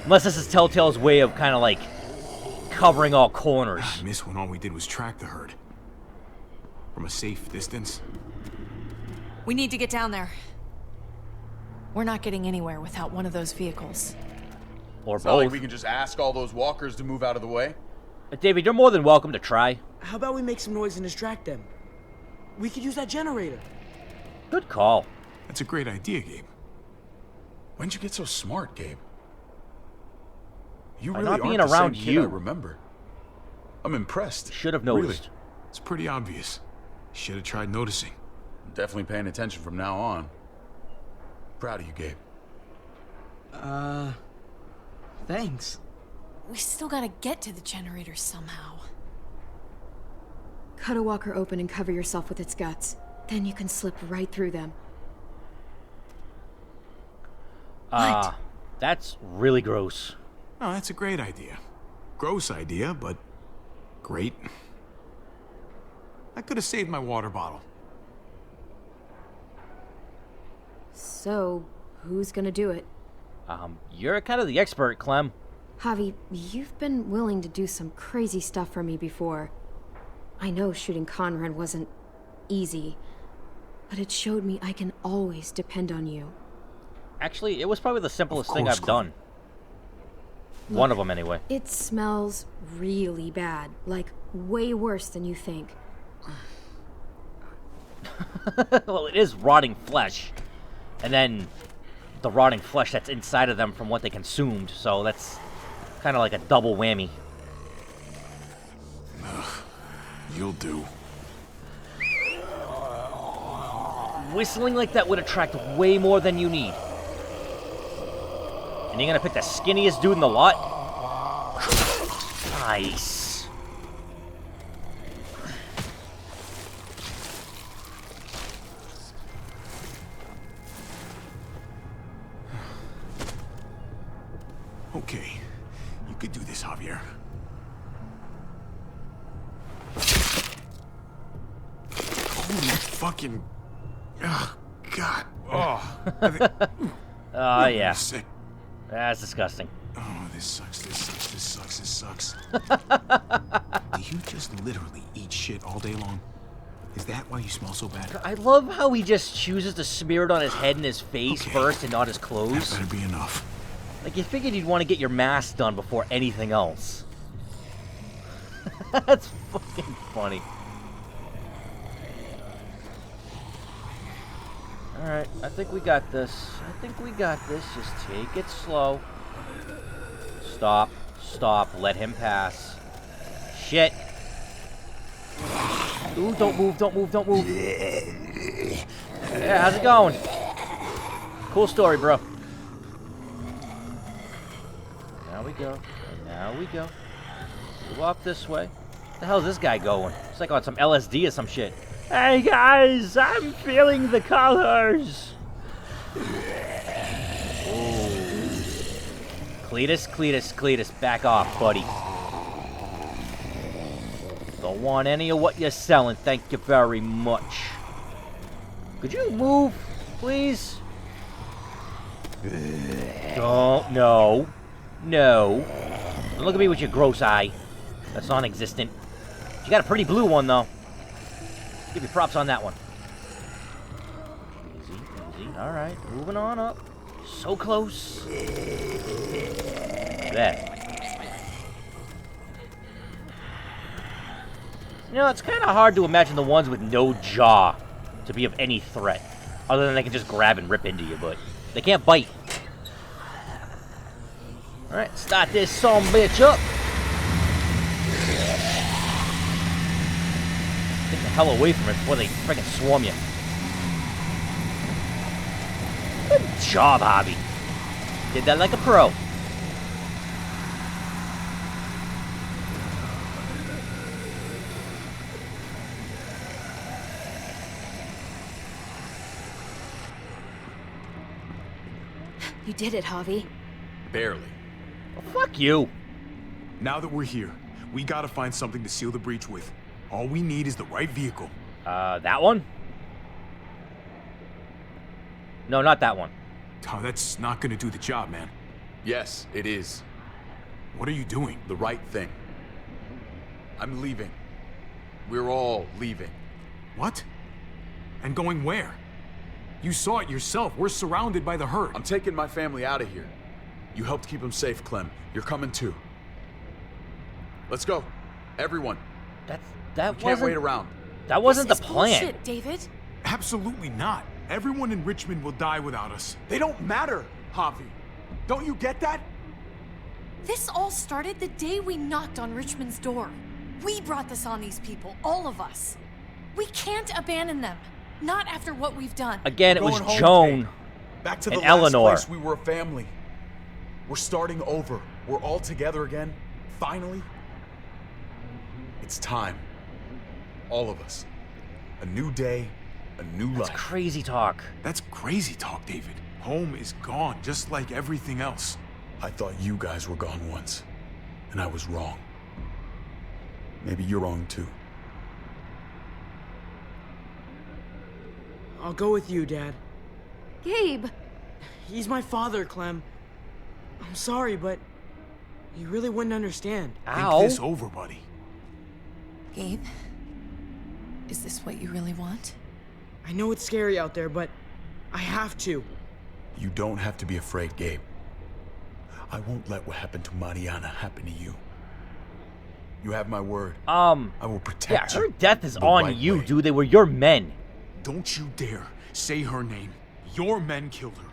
Unless this is Telltale's way of kind of like covering all corners. I miss when all we did was track the herd. From a safe distance. We need to get down there. We're not getting anywhere without one of those vehicles. Or It's not like both. we can just ask all those walkers to move out of the way. David, you're more than welcome to try. How about we make some noise and distract them? We could use that generator. Good call. That's a great idea, Gabe. When'd you get so smart, Gabe? You By really not being aren't the around same kid you. I remember. I'm impressed. Should have Really? noticed. It's pretty obvious. Should have tried noticing. I'm definitely paying attention from now on. Proud of you, Gabe. Thanks. We still gotta get to the generator somehow. Cut a walker open and cover yourself with its guts. Then you can slip right through them. That's really gross. Oh, that's a great idea. Gross idea, but great. I could have saved my water bottle. So, who's gonna do it? You're kind of the expert, Clem. Javi, you've been willing to do some crazy stuff for me before. I know shooting Conrad wasn't easy, but it showed me I can always depend on you. Actually, it was probably the simplest thing I've done. One of them, anyway. It smells really bad, like way worse than you think. Well, it is rotting flesh. And then the rotting flesh that's inside of them from what they consumed, so that's kind of like a double whammy. You'll do. Whistling like that would attract way more than you need. And you're gonna pick the skinniest dude in the lot? Nice. Okay, you could do this, Javier. Holy fucking... Oh, God. Oh. Oh, yeah. Sick. That's disgusting. Oh, this sucks, this sucks, this sucks, this sucks. Do you just literally eat shit all day long? Is that why you smell so bad? I love how he just chooses to smear it on his head and his face first and not his clothes. That better be enough. Like, you figured you'd want to get your mask done before anything else. That's fucking funny. Alright, I think we got this. Just take it slow. Stop. Stop. Let him pass. Shit. Ooh, don't move, don't move, don't move. Yeah, how's it going? Cool story, bro. Now we go. Now we go. Move off this way. What the hell is this guy going? It's like on some LSD or some shit. Hey guys, I'm feeling the colors. Ooh. Cletus, back off, buddy. Don't want any of what you're selling, thank you very much. Could you move, please? Don't, no. No. Don't look at me with your gross eye. That's non-existent. You got a pretty blue one, though. Give you props on that one. Easy, easy. Alright, moving on up. So close. There. You know, it's kind of hard to imagine the ones with no jaw to be of any threat. Other than they can just grab and rip into you, but they can't bite. Alright, start this son bitch up. Get the hell away from it before they freaking swarm you. Good job, Hobby. Did that like a pro. You did it, Javi. Barely. Well, fuck you. Now that we're here, we gotta find something to seal the breach with. All we need is the right vehicle. That one? No, not that one. Oh, that's not gonna do the job, man. Yes, it is. What are you doing? The right thing. I'm leaving. We're all leaving. What? And going where? You saw it yourself. We're surrounded by the herd. I'm taking my family out of here. You helped keep them safe, Clem. You're coming too. Let's go. Everyone. That can't wait around. That wasn't the This is plan. bullshit, David. Absolutely not. Everyone in Richmond will die without us. They don't matter, Javi. Don't you get that? This all started the day we knocked on Richmond's door. We brought this on these people, all of us. We can't abandon them. Not after what we've done. Again, it was Going home, Joan Kate. Back to and the Eleanor. last place we were a family. We're starting over. We're all together again. Finally. It's time. All of us. A new day, a new That's life. crazy talk. That's crazy talk, David. Home is gone, just like everything else. I thought you guys were gone once, and I was wrong. Maybe you're wrong too. I'll go with you, Dad. Gabe! He's my father, Clem. I'm sorry, but You really wouldn't understand. Ow. Think this over, buddy. Gabe, is this what you really want? I know it's scary out there, but I have to. You don't have to be afraid, Gabe. I won't let what happened to Mariana happen to you. You have my word. I will protect you. Her death is the on right you, way. dude. They were your men. Don't you dare say her name. Your men killed her,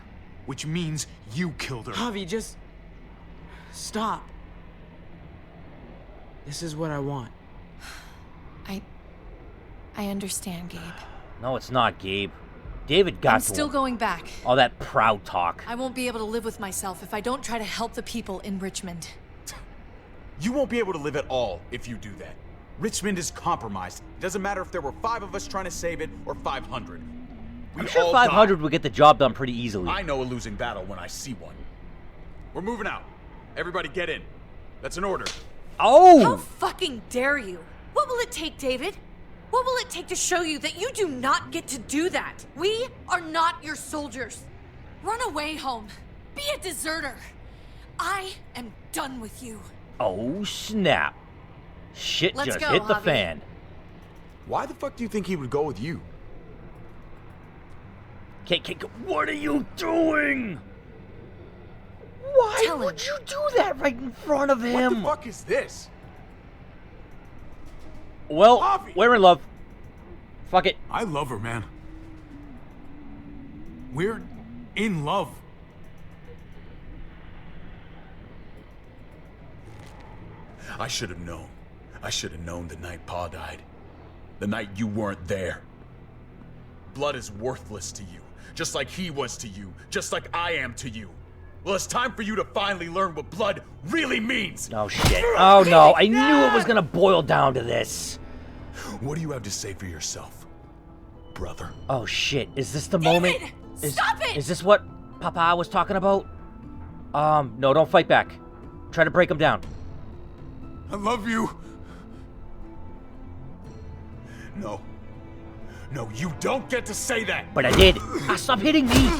which means you killed her. Javi, just stop. This is what I want. I understand, Gabe. No, it's not, Gabe. David got I'm to still him. going back. All that proud talk. I won't be able to live with myself if I don't try to help the people in Richmond. You won't be able to live at all if you do that. Richmond is compromised. It doesn't matter if there were 5 of us trying to save it or 500. I'm sure 500 would get the job done pretty easily. I know a losing battle when I see one. We're moving out. Everybody get in. That's an order. Oh! How fucking dare you? What will it take, David? What will it take to show you that you do not get to do that? We are not your soldiers. Run away home. Be a deserter. I am done with you. Oh, snap. Shit Let's just go, hit the Javi. fan. Why the fuck do you think he would go with you? Kate, what are you doing? Why Tell would him. you do that right in front of him? What the fuck is this? Well, Javi! we're in love. Fuck it. I love her, man. We're in love. I should have known. I should have known the night Pa died. The night you weren't there. Blood is worthless to you, just like he was to you, just like I am to you. Well, it's time for you to finally learn what blood really means. Oh, shit. Oh, no. I knew it was gonna boil down to this. What do you have to say for yourself, brother? Oh, shit. Is this the moment? Stop it! Is this what Papa was talking about? No, don't fight back. Try to break him down. I love you. No. No, you don't get to say that! But I did. Stop hitting me.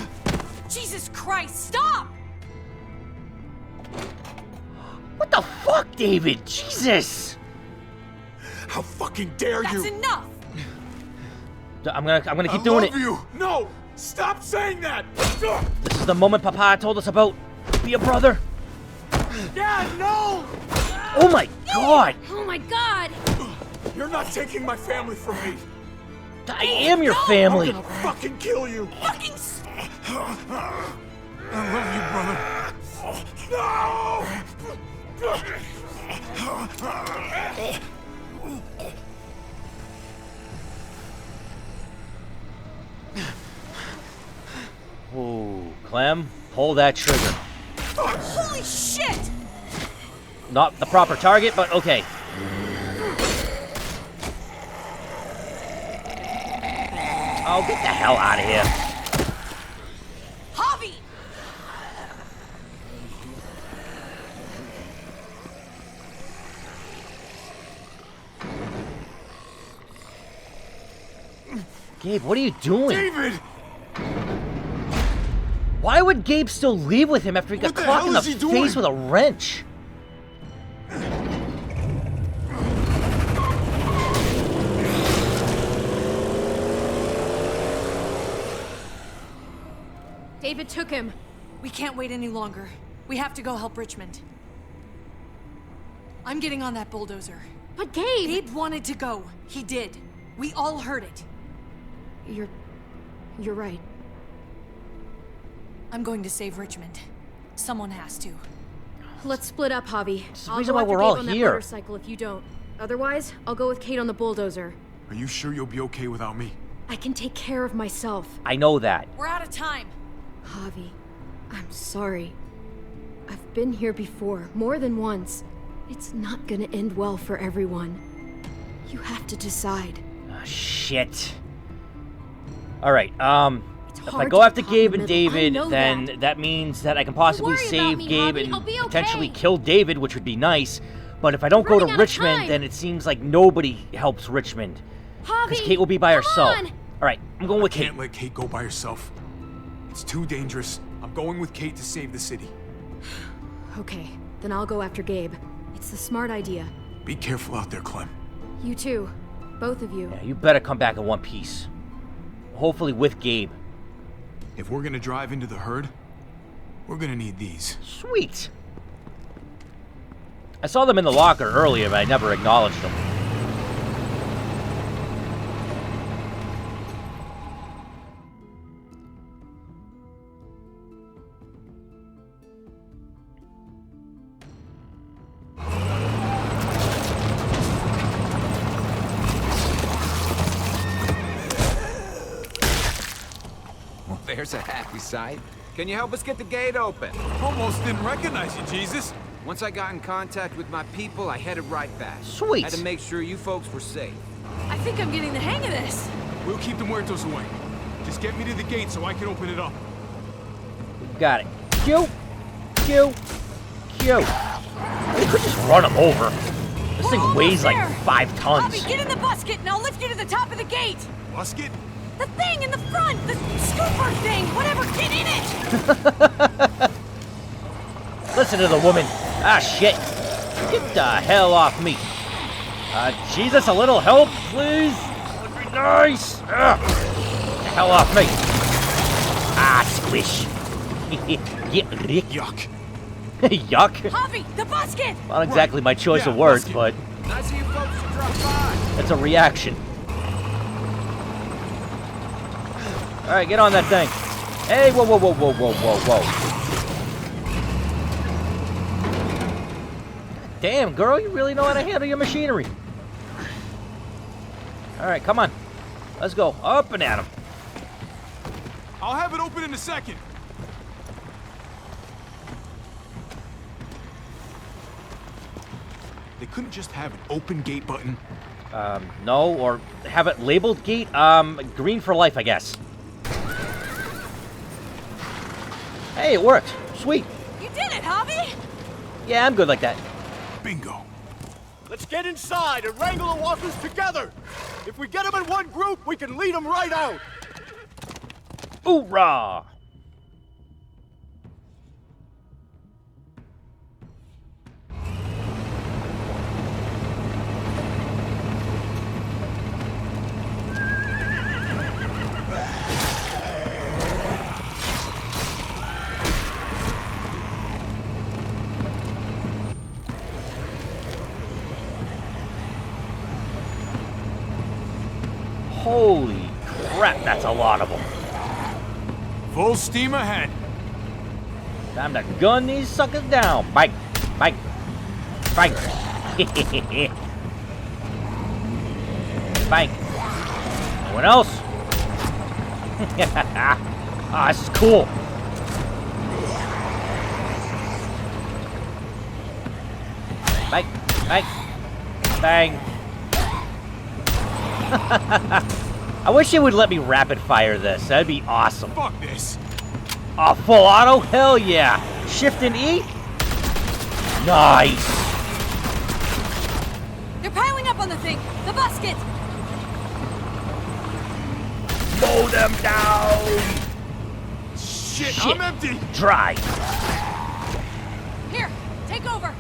Jesus Christ, stop! What the fuck, David? Jesus. How fucking dare you! That's enough! I'm gonna keep doing it. I love you! No! Stop saying that! This is the moment Papa told us about. Be a brother. Dad, no! Oh my god! Oh my god! You're not taking my family from me! I am your family! I'm gonna fucking kill you! Fucking I love you, brother. No! Ooh, Clem, pull that trigger. Holy shit! Not the proper target, but okay. Oh, get the hell out of here. Javi! Gabe, what are you doing? David! Why would Gabe still leave with him after he got What the clocked hell in the is he face doing? with a wrench? David took him. We can't wait any longer. We have to go help Richmond. I'm getting on that bulldozer. But Gabe! Gabe wanted to go. He did. We all heard it. You're right. I'm going to save Richmond. Someone has to. Let's split up, Javi. the I'll reason go why after we're Gabe all on here. that motorcycle if you don't. Otherwise, I'll go with Kate on the bulldozer. Are you sure you'll be okay without me? I can take care of myself. I know that. We're out of time. Javi, I'm sorry. I've been here before, more than once. It's not gonna end well for everyone. You have to decide. Ah, shit. Alright, if I hard go to after get caught in Gabe the and middle. I David, know then that means that I can possibly worry about save me, Gabe Javi. and I'll be potentially okay. kill David, which would be nice. But if I don't go running to out of Richmond, time. then it seems like nobody helps Richmond. Javi! Because Kate will be by come herself. on! Alright, I'm going with Kate. Can't let Kate go by herself. It's too dangerous. I'm going with Kate to save the city. Okay, Then I'll go after Gabe. It's the smart idea. Be careful out there, Clem. You too. Both of you. Yeah, you better come back in one piece. Hopefully with Gabe. If we're gonna drive into the herd, we're gonna need these. Sweet. I saw them in the locker earlier, but I never acknowledged them. Well, there's a happy sight. Can you help us get the gate open? Almost didn't recognize you, Jesus. Once I got in contact with my people, I headed right back. Sweet. Had to make sure you folks were safe. I think I'm getting the hang of this. We'll keep the muertos away. Just get me to the gate so I can open it up. Got it. Q. Q. Q. We could just run him over. This thing weighs like 5 tons. Bobby, get in the busket and I'll lift you to the top of the gate. Busket? The thing in the front, the scooper thing, whatever, get in it! Listen to the woman. Ah, shit. Get the hell off me. Jesus, a little help, please? That'd be nice. Get the hell off me. Ah, squish. Yuck. Yuck? Javi, the busket! Not exactly my choice of words, busket. but Nice of you folks to drop by. it's a reaction. Alright, get on that thing. Hey, whoa, whoa, whoa, whoa, whoa, whoa, whoa. Damn, girl, you really know how to handle your machinery. Alright, come on. Let's go. Up and at him. I'll have it open in a second. They couldn't just have an open gate button. No, or have it labeled gate. Green for life, I guess. Hey, it worked. Sweet. You did it, Javi! Yeah, I'm good like that. Bingo. Let's get inside and wrangle the walkers together. If we get them in one group, we can lead them right out. Hoorah! Holy crap, that's a lot of them. Full steam ahead. Time to gun these suckers down. Bike, bike, bike. Bike. Anyone else? Ah, this is cool. Bike, bike, bang. I wish it would let me rapid fire this. That'd be awesome. Fuck this. Oh, full auto? Hell yeah. Shift and E? Nice. They're piling up on the thing. The busket. Mow them down. Shit, I'm empty. Dry. Here, take over.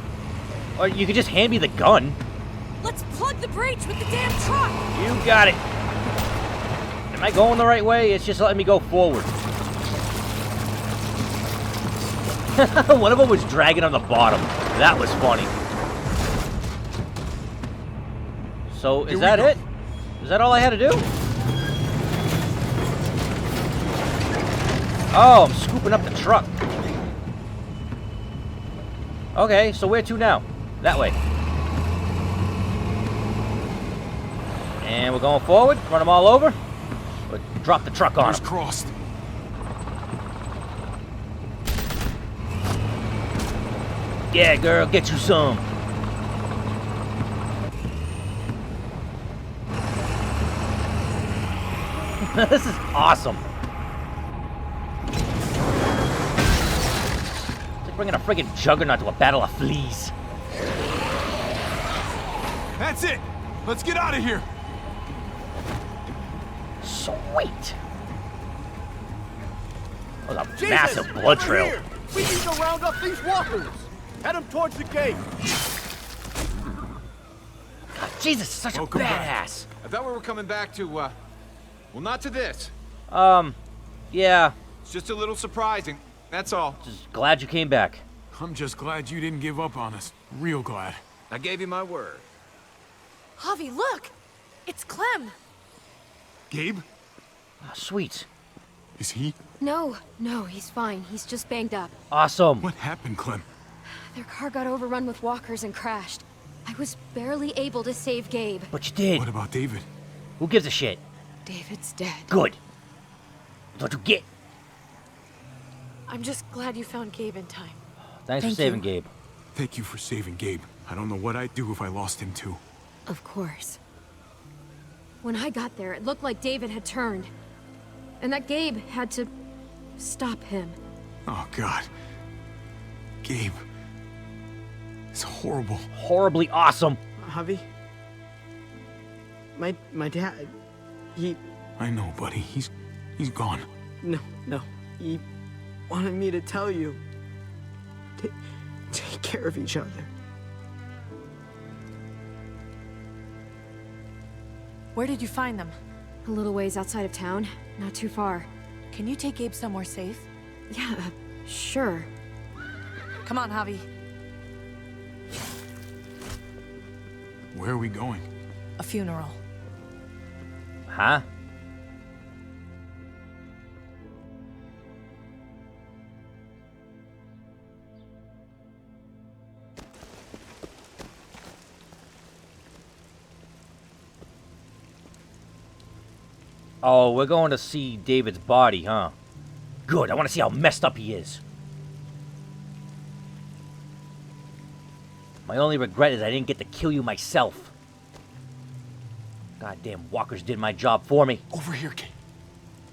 Or you could just hand me the gun. Let's plug the breach with the damn truck. You got it. Am I going the right way? It's just letting me go forward. One of them was dragging on the bottom. That was funny. So, is that it? Is that all I had to do? Oh, I'm scooping up the truck. Okay, so where to now? That way. And we're going forward, run them all over. We'll drop the truck on them. Crossed. Yeah, girl, get you some. This is awesome. It's like bringing a friggin' juggernaut to a battle of fleas. That's it. Let's get out of here. Sweet. That was a Jesus, massive blood over trail. here. We need to round up these walkers. Head him towards the gate. God, Jesus, such Welcome a back. badass. I thought we were coming back to, well, not to this. Yeah. It's just a little surprising, that's all. Just glad you came back. I'm just glad you didn't give up on us. Real glad. I gave you my word. Javi, look! It's Clem! Gabe? Oh, sweet. Is he? No, he's fine. He's just banged up. Awesome. What happened, Clem? Their car got overrun with walkers and crashed. I was barely able to save Gabe. But you did. What about David? Who gives a shit? David's dead. Good. That's what you get. I'm just glad you found Gabe in time. Thanks for saving Gabe. Thank you for saving Gabe. I don't know what I'd do if I lost him too. Of course. When I got there, it looked like David had turned. And that Gabe had to stop him. Oh, God. Gabe. It's horrible. Horribly awesome. Javi? My dad, he... I know, buddy. He's gone. No. He wanted me to tell you. Take care of each other. Where did you find them? A little ways outside of town. Not too far. Can you take Gabe somewhere safe? Yeah, sure. Come on, Javi. Where are we going? A funeral. Huh? Oh, we're going to see David's body, huh? Good, I want to see how messed up he is. My only regret is I didn't get to kill you myself. Goddamn walkers did my job for me. Over here, Kate.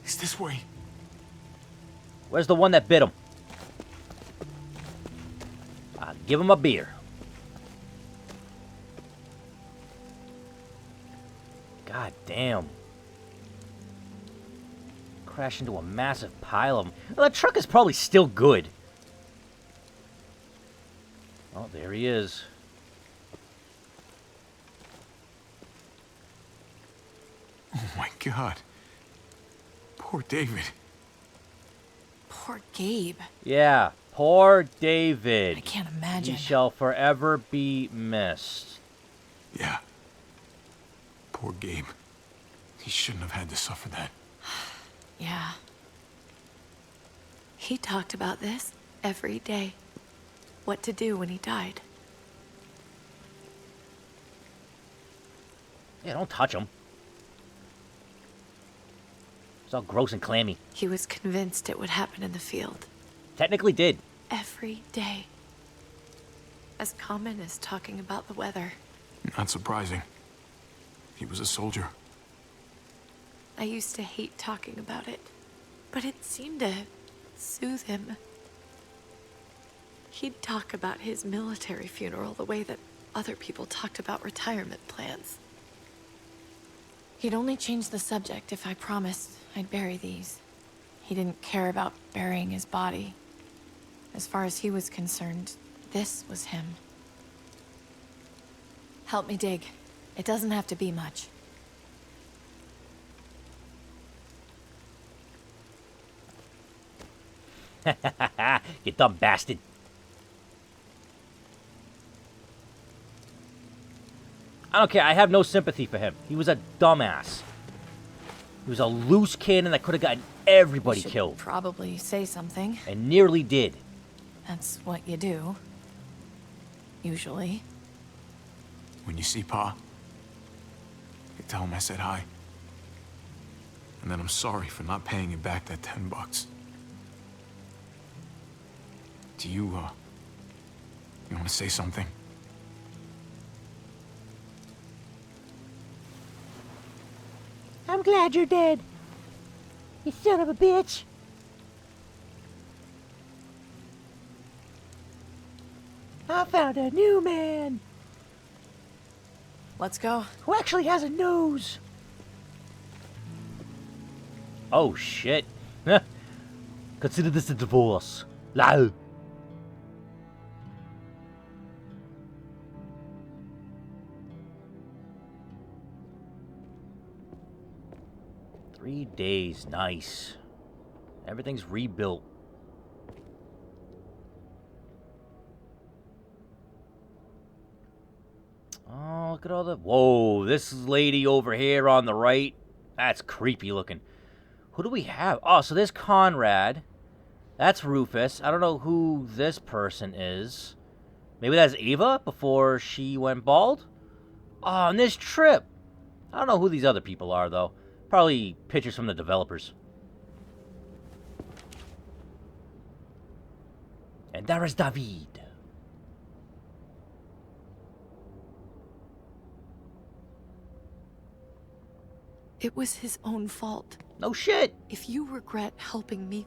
It's this way. Where's the one that bit him? Give him a beer. God damn. Crash into a massive pile of them. Well, that truck is probably still good. Oh, there he is. Oh my God. Poor David. Poor Gabe. Yeah, poor David. I can't imagine. He shall forever be missed. Yeah. Poor Gabe. He shouldn't have had to suffer that. Yeah. He talked about this every day. What to do when he died. Yeah, don't touch him. It's all gross and clammy. He was convinced it would happen in the field. Technically did. Every day. As common as talking about the weather. Not surprising. He was a soldier. I used to hate talking about it, but it seemed to soothe him. He'd talk about his military funeral the way that other people talked about retirement plans. He'd only change the subject if I promised I'd bury these. He didn't care about burying his body. As far as he was concerned, this was him. Help me dig. It doesn't have to be much. You dumb bastard. I don't care. I have no sympathy for him. He was a dumbass. He was a loose cannon that could have gotten everybody You should killed. probably say something. And nearly did. That's what you do. Usually. When you see Pa, you tell him I said hi. And then I'm sorry for not paying him back that $10. Do you want to say something? I'm glad you're dead. You son of a bitch. I found a new man. Let's go. Who actually has a nose. Oh, shit. Consider this a divorce. Lau. 3 days. Nice. Everything's rebuilt. Oh, look at all the... Whoa, this lady over here on the right. That's creepy looking. Who do we have? Oh, so there's Conrad. That's Rufus. I don't know who this person is. Maybe that's Ava before she went bald? Oh, and there's Trip. I don't know who these other people are, though. Probably pictures from the developers. And there is David. It was his own fault. No shit. If you regret helping me,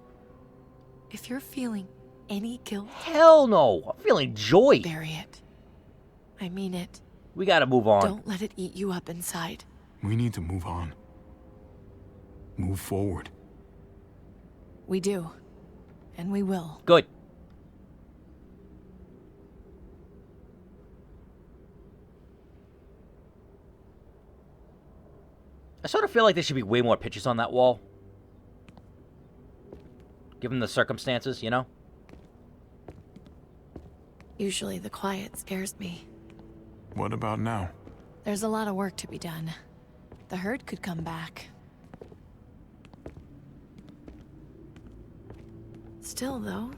if you're feeling any guilt... Hell no. I'm feeling joy. Bury it. I mean it. We gotta move on. Don't let it eat you up inside. We need to move on. Move forward. We do. And we will. Good. I sort of feel like there should be way more pictures on that wall. Given the circumstances, you know? Usually the quiet scares me. What about now? There's a lot of work to be done. The herd could come back. Still, though,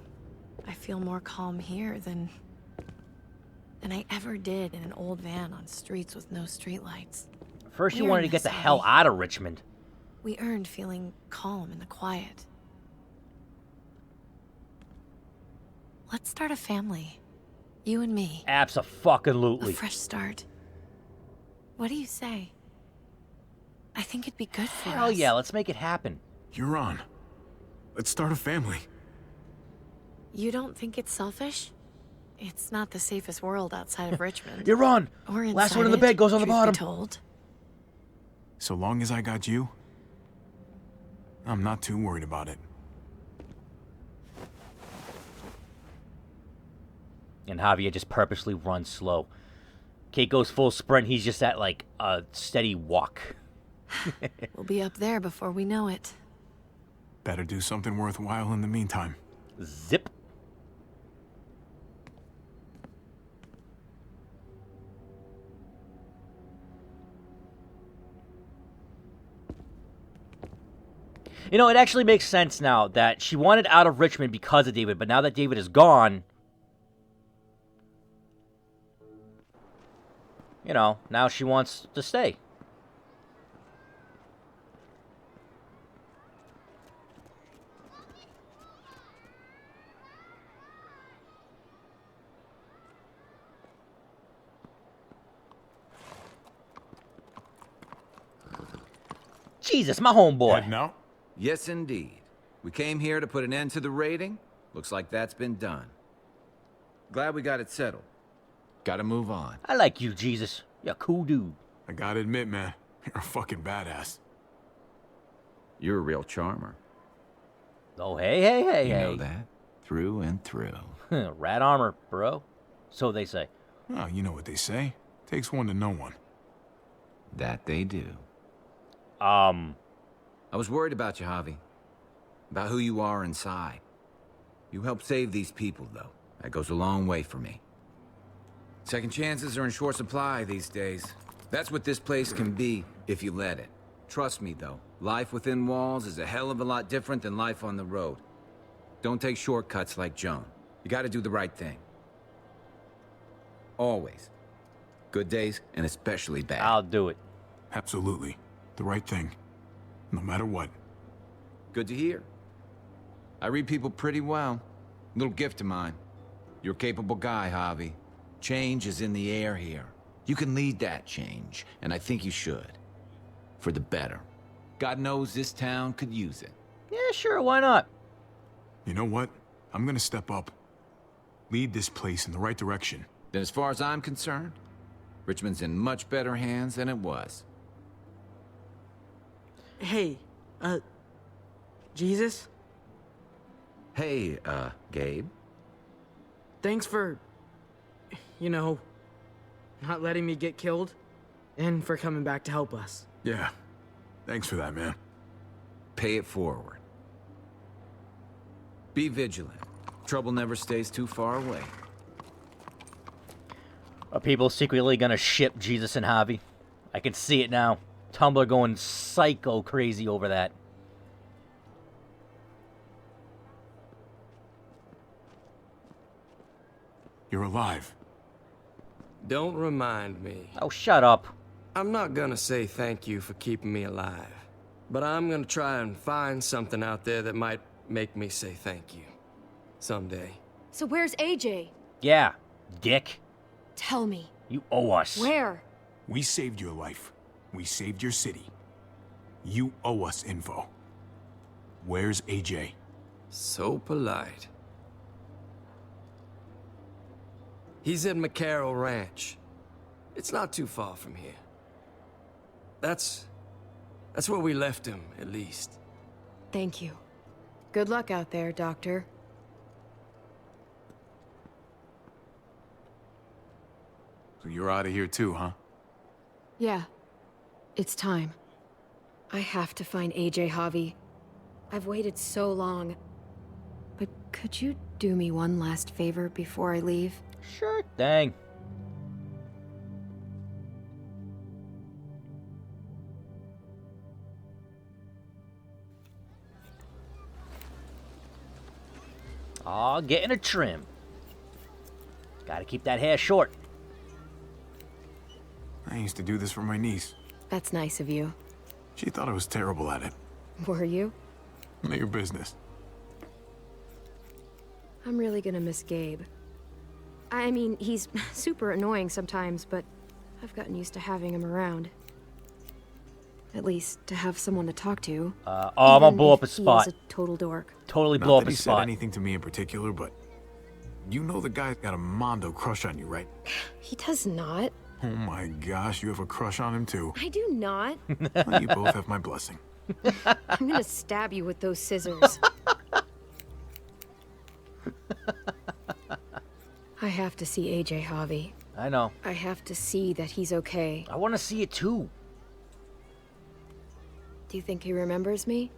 I feel more calm here than I ever did in an old van on streets with no streetlights. First you wanted to get the hell out of Richmond. We earned feeling calm in the quiet. Let's start a family. You and me. Abso-fucking-lutely. A fresh start. What do you say? I think it'd be good for us. Hell yeah, let's make it happen. You're on. Let's start a family. You don't think it's selfish? It's not the safest world outside of Richmond. You're on. Or last one in the bed goes on the bottom. Told. So long as I got you, I'm not too worried about it. And Javier just purposely runs slow. Kate goes full sprint. He's just at, like, a steady walk. We'll be up there before we know it. Better do something worthwhile in the meantime. Zip. You know, it actually makes sense now that she wanted out of Richmond because of David, but now that David is gone, you know, now she wants to stay. Jesus, my homeboy. No? Yes, indeed. We came here to put an end to the raiding. Looks like that's been done. Glad we got it settled. Gotta move on. I like you, Jesus. You're a cool dude. I gotta admit, man, you're a fucking badass. You're a real charmer. Oh, hey. You know that? Through and through. Rat armor, bro. So they say. Oh, you know what they say. Takes one to know one. That they do. I was worried about you, Javi. About who you are inside. You helped save these people, though. That goes a long way for me. Second chances are in short supply these days. That's what this place can be, if you let it. Trust me, though. Life within walls is a hell of a lot different than life on the road. Don't take shortcuts like Joan. You gotta do the right thing. Always. Good days, and especially bad. I'll do it. Absolutely. The right thing. No matter what. Good to hear. I read people pretty well. Little gift of mine. You're a capable guy, Javi. Change is in the air here. You can lead that change, and I think you should. For the better. God knows this town could use it. Yeah, sure, why not? You know what? I'm gonna step up. Lead this place in the right direction. Then as far as I'm concerned, Richmond's in much better hands than it was. Hey, Jesus? Hey, Gabe. Thanks for, you know, not letting me get killed, and for coming back to help us. Yeah. Thanks for that, man. pay it forward. Be vigilant. Trouble never stays too far away. Are people secretly gonna ship Jesus and Javi? I can see it now. Tumblr going psycho crazy over that. You're alive. Don't remind me. Oh, shut up. I'm not gonna say thank you for keeping me alive, but I'm gonna try and find something out there that might make me say thank you. Someday. So where's AJ? Yeah, dick. Tell me. You owe us. Where? We saved your life. We saved your city. You owe us info. Where's AJ? So polite. He's at McCarroll Ranch. It's not too far from here. That's where we left him, at least. Thank you. Good luck out there, Doctor. So you're out of here too, huh? Yeah. It's time. I have to find AJ, Javi. I've waited so long. But could you do me one last favor before I leave? Sure thing. Aw, getting a trim. Gotta keep that hair short. I used to do this for my niece. That's nice of you. She thought I was terrible at it. Were you? None of your business. I'm really gonna miss Gabe. I mean, he's super annoying sometimes, but I've gotten used to having him around. At least, to have someone to talk to. I'm gonna blow up a He spot. is a total dork. Totally Not blow up that a he said spot. anything to me in particular, but you know the guy's got a Mondo crush on you, right? He does not. Oh my gosh, you have a crush on him too. I do not. Well, you both have my blessing. I'm gonna stab you with those scissors. I have to see AJ, Javi. I know. I have to see that he's okay. I want to see it too. Do you think he remembers me?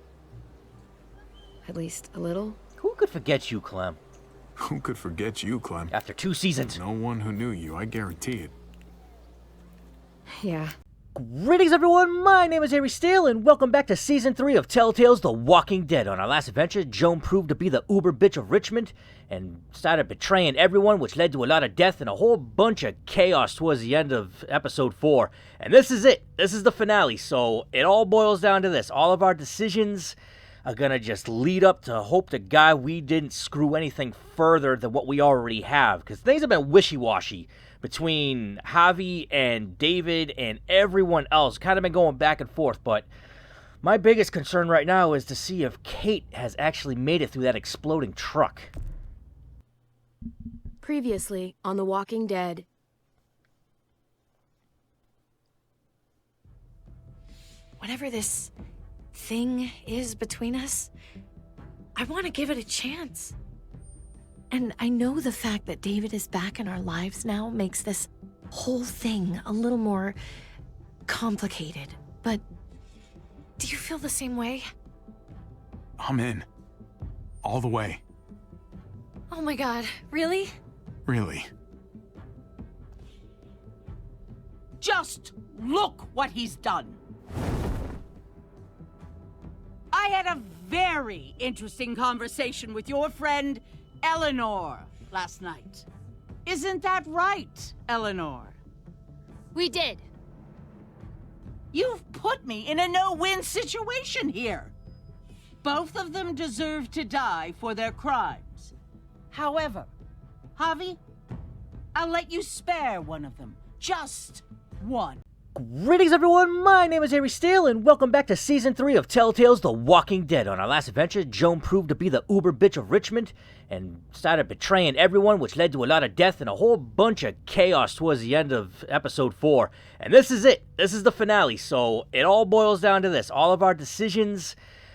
At least a little? Who could forget you, Clem? Who could forget you, Clem? After 2 seasons. No one who knew you, I guarantee it. Yeah. Greetings, everyone! My name is Steele, and welcome back to Season 3 of Telltale's The Walking Dead. On our last adventure, Joan proved to be the uber bitch of Richmond and started betraying everyone, which led to a lot of death and a whole bunch of chaos towards the end of Episode 4. And this is it. This is the finale, so it all boils down to this. All of our decisions are gonna just lead up to hope to God we didn't screw anything further than what we already have, because things have been wishy-washy between Javi and David and everyone else. Kind of been going back and forth, but my biggest concern right now is to see if Kate has actually made it through that exploding truck. Previously on The Walking Dead. Whatever this thing is between us, I want to give it a chance. And I know the fact that David is back in our lives now makes this whole thing a little more complicated. But do you feel the same way? I'm in. All the way. Oh my God, really? Really. Just look what he's done. I had a very interesting conversation with your friend Eleanor last night. Isn't that right, Eleanor? We did. You've put me in a no-win situation here. Both of them deserve to die for their crimes. However, Javi, I'll let you spare one of them. Just one. Greetings, everyone! My name is Steele, and welcome back to Season 3 of Telltale's The Walking Dead. On our last adventure, Joan proved to be the uber bitch of Richmond and started betraying everyone, which led to a lot of death and a whole bunch of chaos towards the end of Episode 4. And this is it. This is the finale, so it all boils down to this. All of our decisions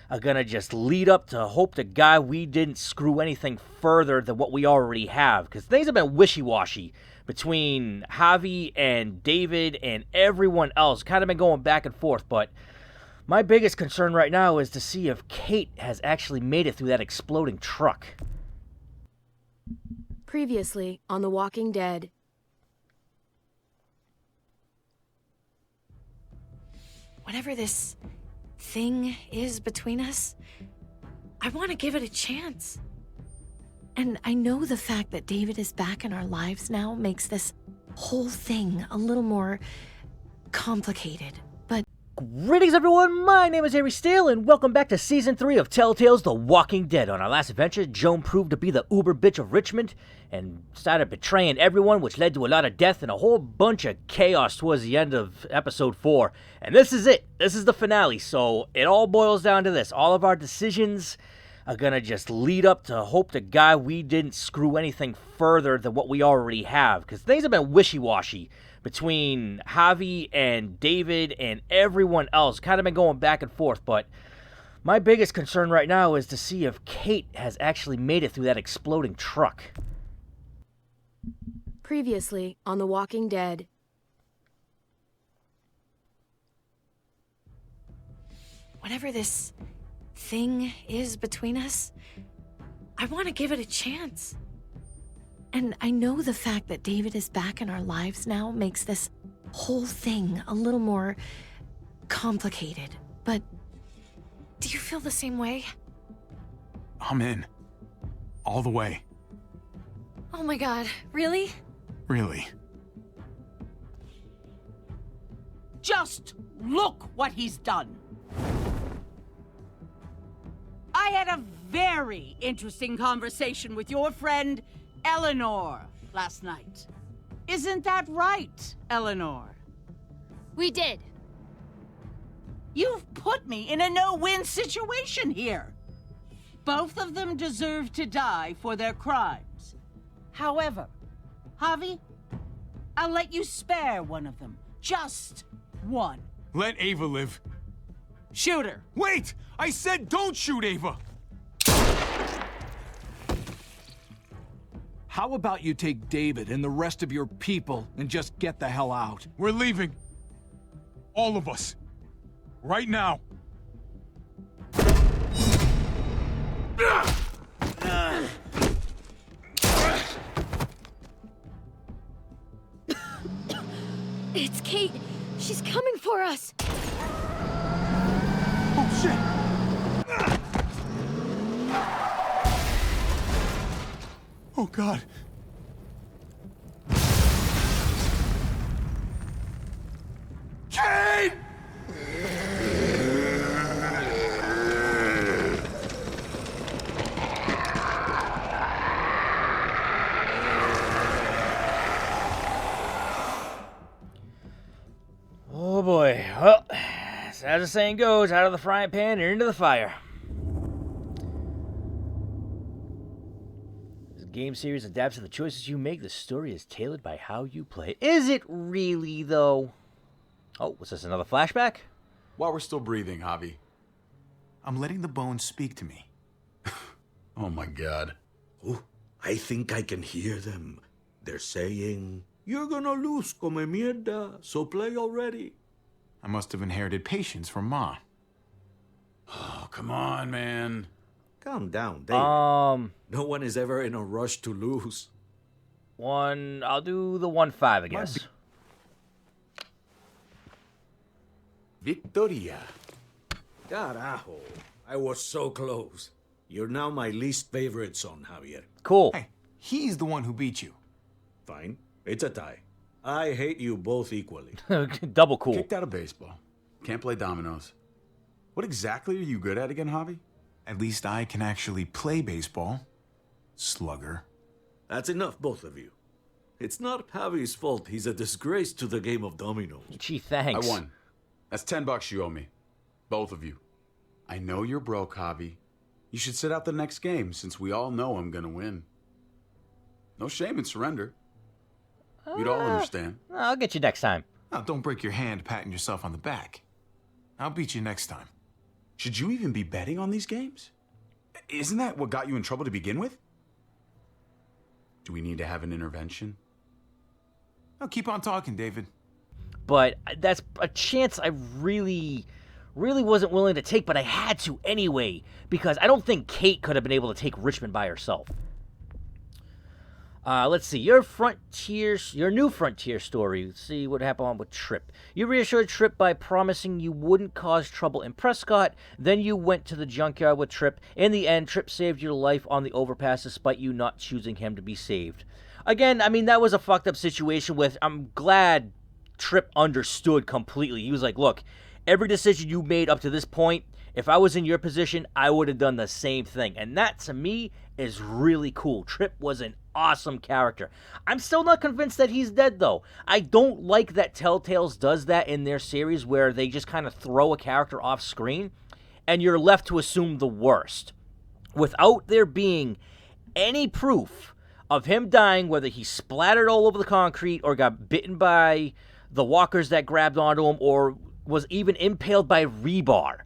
are gonna just lead up to hope to God we didn't screw anything further than what we already have, because things have been wishy-washy between Javi and David and everyone else. Kind of been going back and forth, but My biggest concern right now is to see if Kate has actually made it through that exploding truck. Previously on The Walking Dead. Whatever this thing is between us, I want to give it a chance. And I know the fact that David is back in our lives now makes this whole thing a little more complicated, but... Greetings everyone, my name is Steele, and welcome back to Season 3 of Telltale's The Walking Dead. On our last adventure, Joan proved to be the uber bitch of Richmond, and started betraying everyone, which led to a lot of death and a whole bunch of chaos towards the end of Episode 4. And this is it. This is the finale, so it all boils down to this. All of our decisions are gonna just lead up to hope to God we didn't screw anything further than what we already have, because things have been wishy-washy between Javi and David and everyone else. Kind of been going back and forth, but my biggest concern right now is to see if Kate has actually made it through that exploding truck. Previously on The Walking Dead. Whatever this thing is between us, I want to give it a chance. And I know the fact that David is back in our lives now makes this whole thing a little more complicated, but do you feel the same way? I'm in. All the way. Oh my God, really? Really. Just look what he's done. I had a very interesting conversation with your friend Eleanor last night. Isn't that right, Eleanor? We did. You've put me in a no-win situation here. Both of them deserve to die for their crimes. However, Javi, I'll let you spare one of them. Just one. Let Ava live. Shoot her. Wait! I said don't shoot Ava! How about you take David and the rest of your people and just get the hell out? We're leaving. All of us. Right now. It's Kate. She's coming for us. Oh, shit! Oh, God. Kate! Oh boy, well, as the saying goes, out of the frying pan and into the fire. This game series adapts to the choices you make. The story is tailored by how you play. Is it really, though? Oh, was this another flashback? While we're still breathing, Javi. I'm letting the bones speak to me. Oh my God. Oh, I think I can hear them. They're saying, "You're gonna lose, come mierda, so play already." I must have inherited patience from Ma. Oh, come on, man. Calm down, David. No one is ever in a rush to lose. I'll do the 1-5, I guess. Victoria. Carajo. I was so close. You're now my least favorite son, Javier. Cool. Hey, he's the one who beat you. Fine. It's a tie. I hate you both equally. Double cool. Kicked out of baseball. Can't play dominoes. What exactly are you good at again, Javi? At least I can actually play baseball. Slugger. That's enough, both of you. It's not Javi's fault he's a disgrace to the game of dominoes. Gee, thanks. I won. That's $10 you owe me. Both of you. I know you're broke, Javi. You should sit out the next game, since we all know I'm gonna win. No shame in surrender. We'd all understand. I'll get you next time. Now, don't break your hand patting yourself on the back. I'll beat you next time. Should you even be betting on these games? Isn't that what got you in trouble to begin with? Do we need to have an intervention? Now, keep on talking, David. But that's a chance I really, really wasn't willing to take, but I had to anyway, because I don't think Kate could have been able to take Richmond by herself. Let's see, your new Frontier story. Let's see what happened with Tripp. You reassured Tripp by promising you wouldn't cause trouble in Prescott. Then you went to the junkyard with Tripp. In the end, Tripp saved your life on the overpass despite you not choosing him to be saved. Again, I mean, that was a fucked up situation with, I'm glad Tripp understood completely. He was like, look, every decision you made up to this point, if I was in your position, I would have done the same thing. And that, to me, is really cool. Tripp was an awesome character. I'm still not convinced that he's dead, though. I don't like that Telltales does that in their series where they just kind of throw a character off screen and you're left to assume the worst without there being any proof of him dying, whether he splattered all over the concrete or got bitten by the walkers that grabbed onto him or was even impaled by rebar.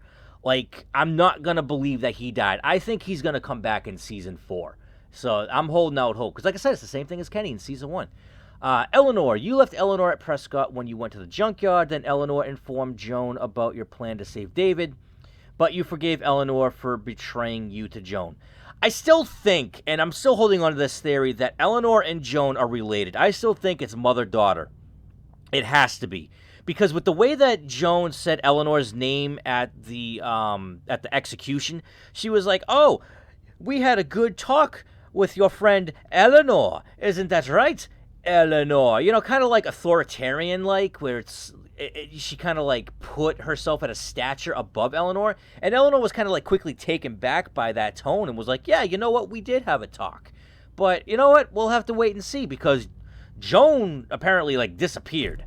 Like, I'm not going to believe that he died. I think he's going to come back in Season 4. So I'm holding out hope. Because like I said, it's the same thing as Kenny in Season 1. Eleanor. You left Eleanor at Prescott when you went to the junkyard. Then Eleanor informed Joan about your plan to save David. But you forgave Eleanor for betraying you to Joan. I still think, and I'm still holding on to this theory, that Eleanor and Joan are related. I still think it's mother-daughter. It has to be. Because with the way that Joan said Eleanor's name at the execution, she was like, oh, we had a good talk with your friend Eleanor. Isn't that right, Eleanor? You know, kind of like authoritarian-like, where she kind of like put herself at a stature above Eleanor. And Eleanor was kind of like quickly taken back by that tone and was like, yeah, you know what? We did have a talk. But you know what? We'll have to wait and see because Joan apparently like disappeared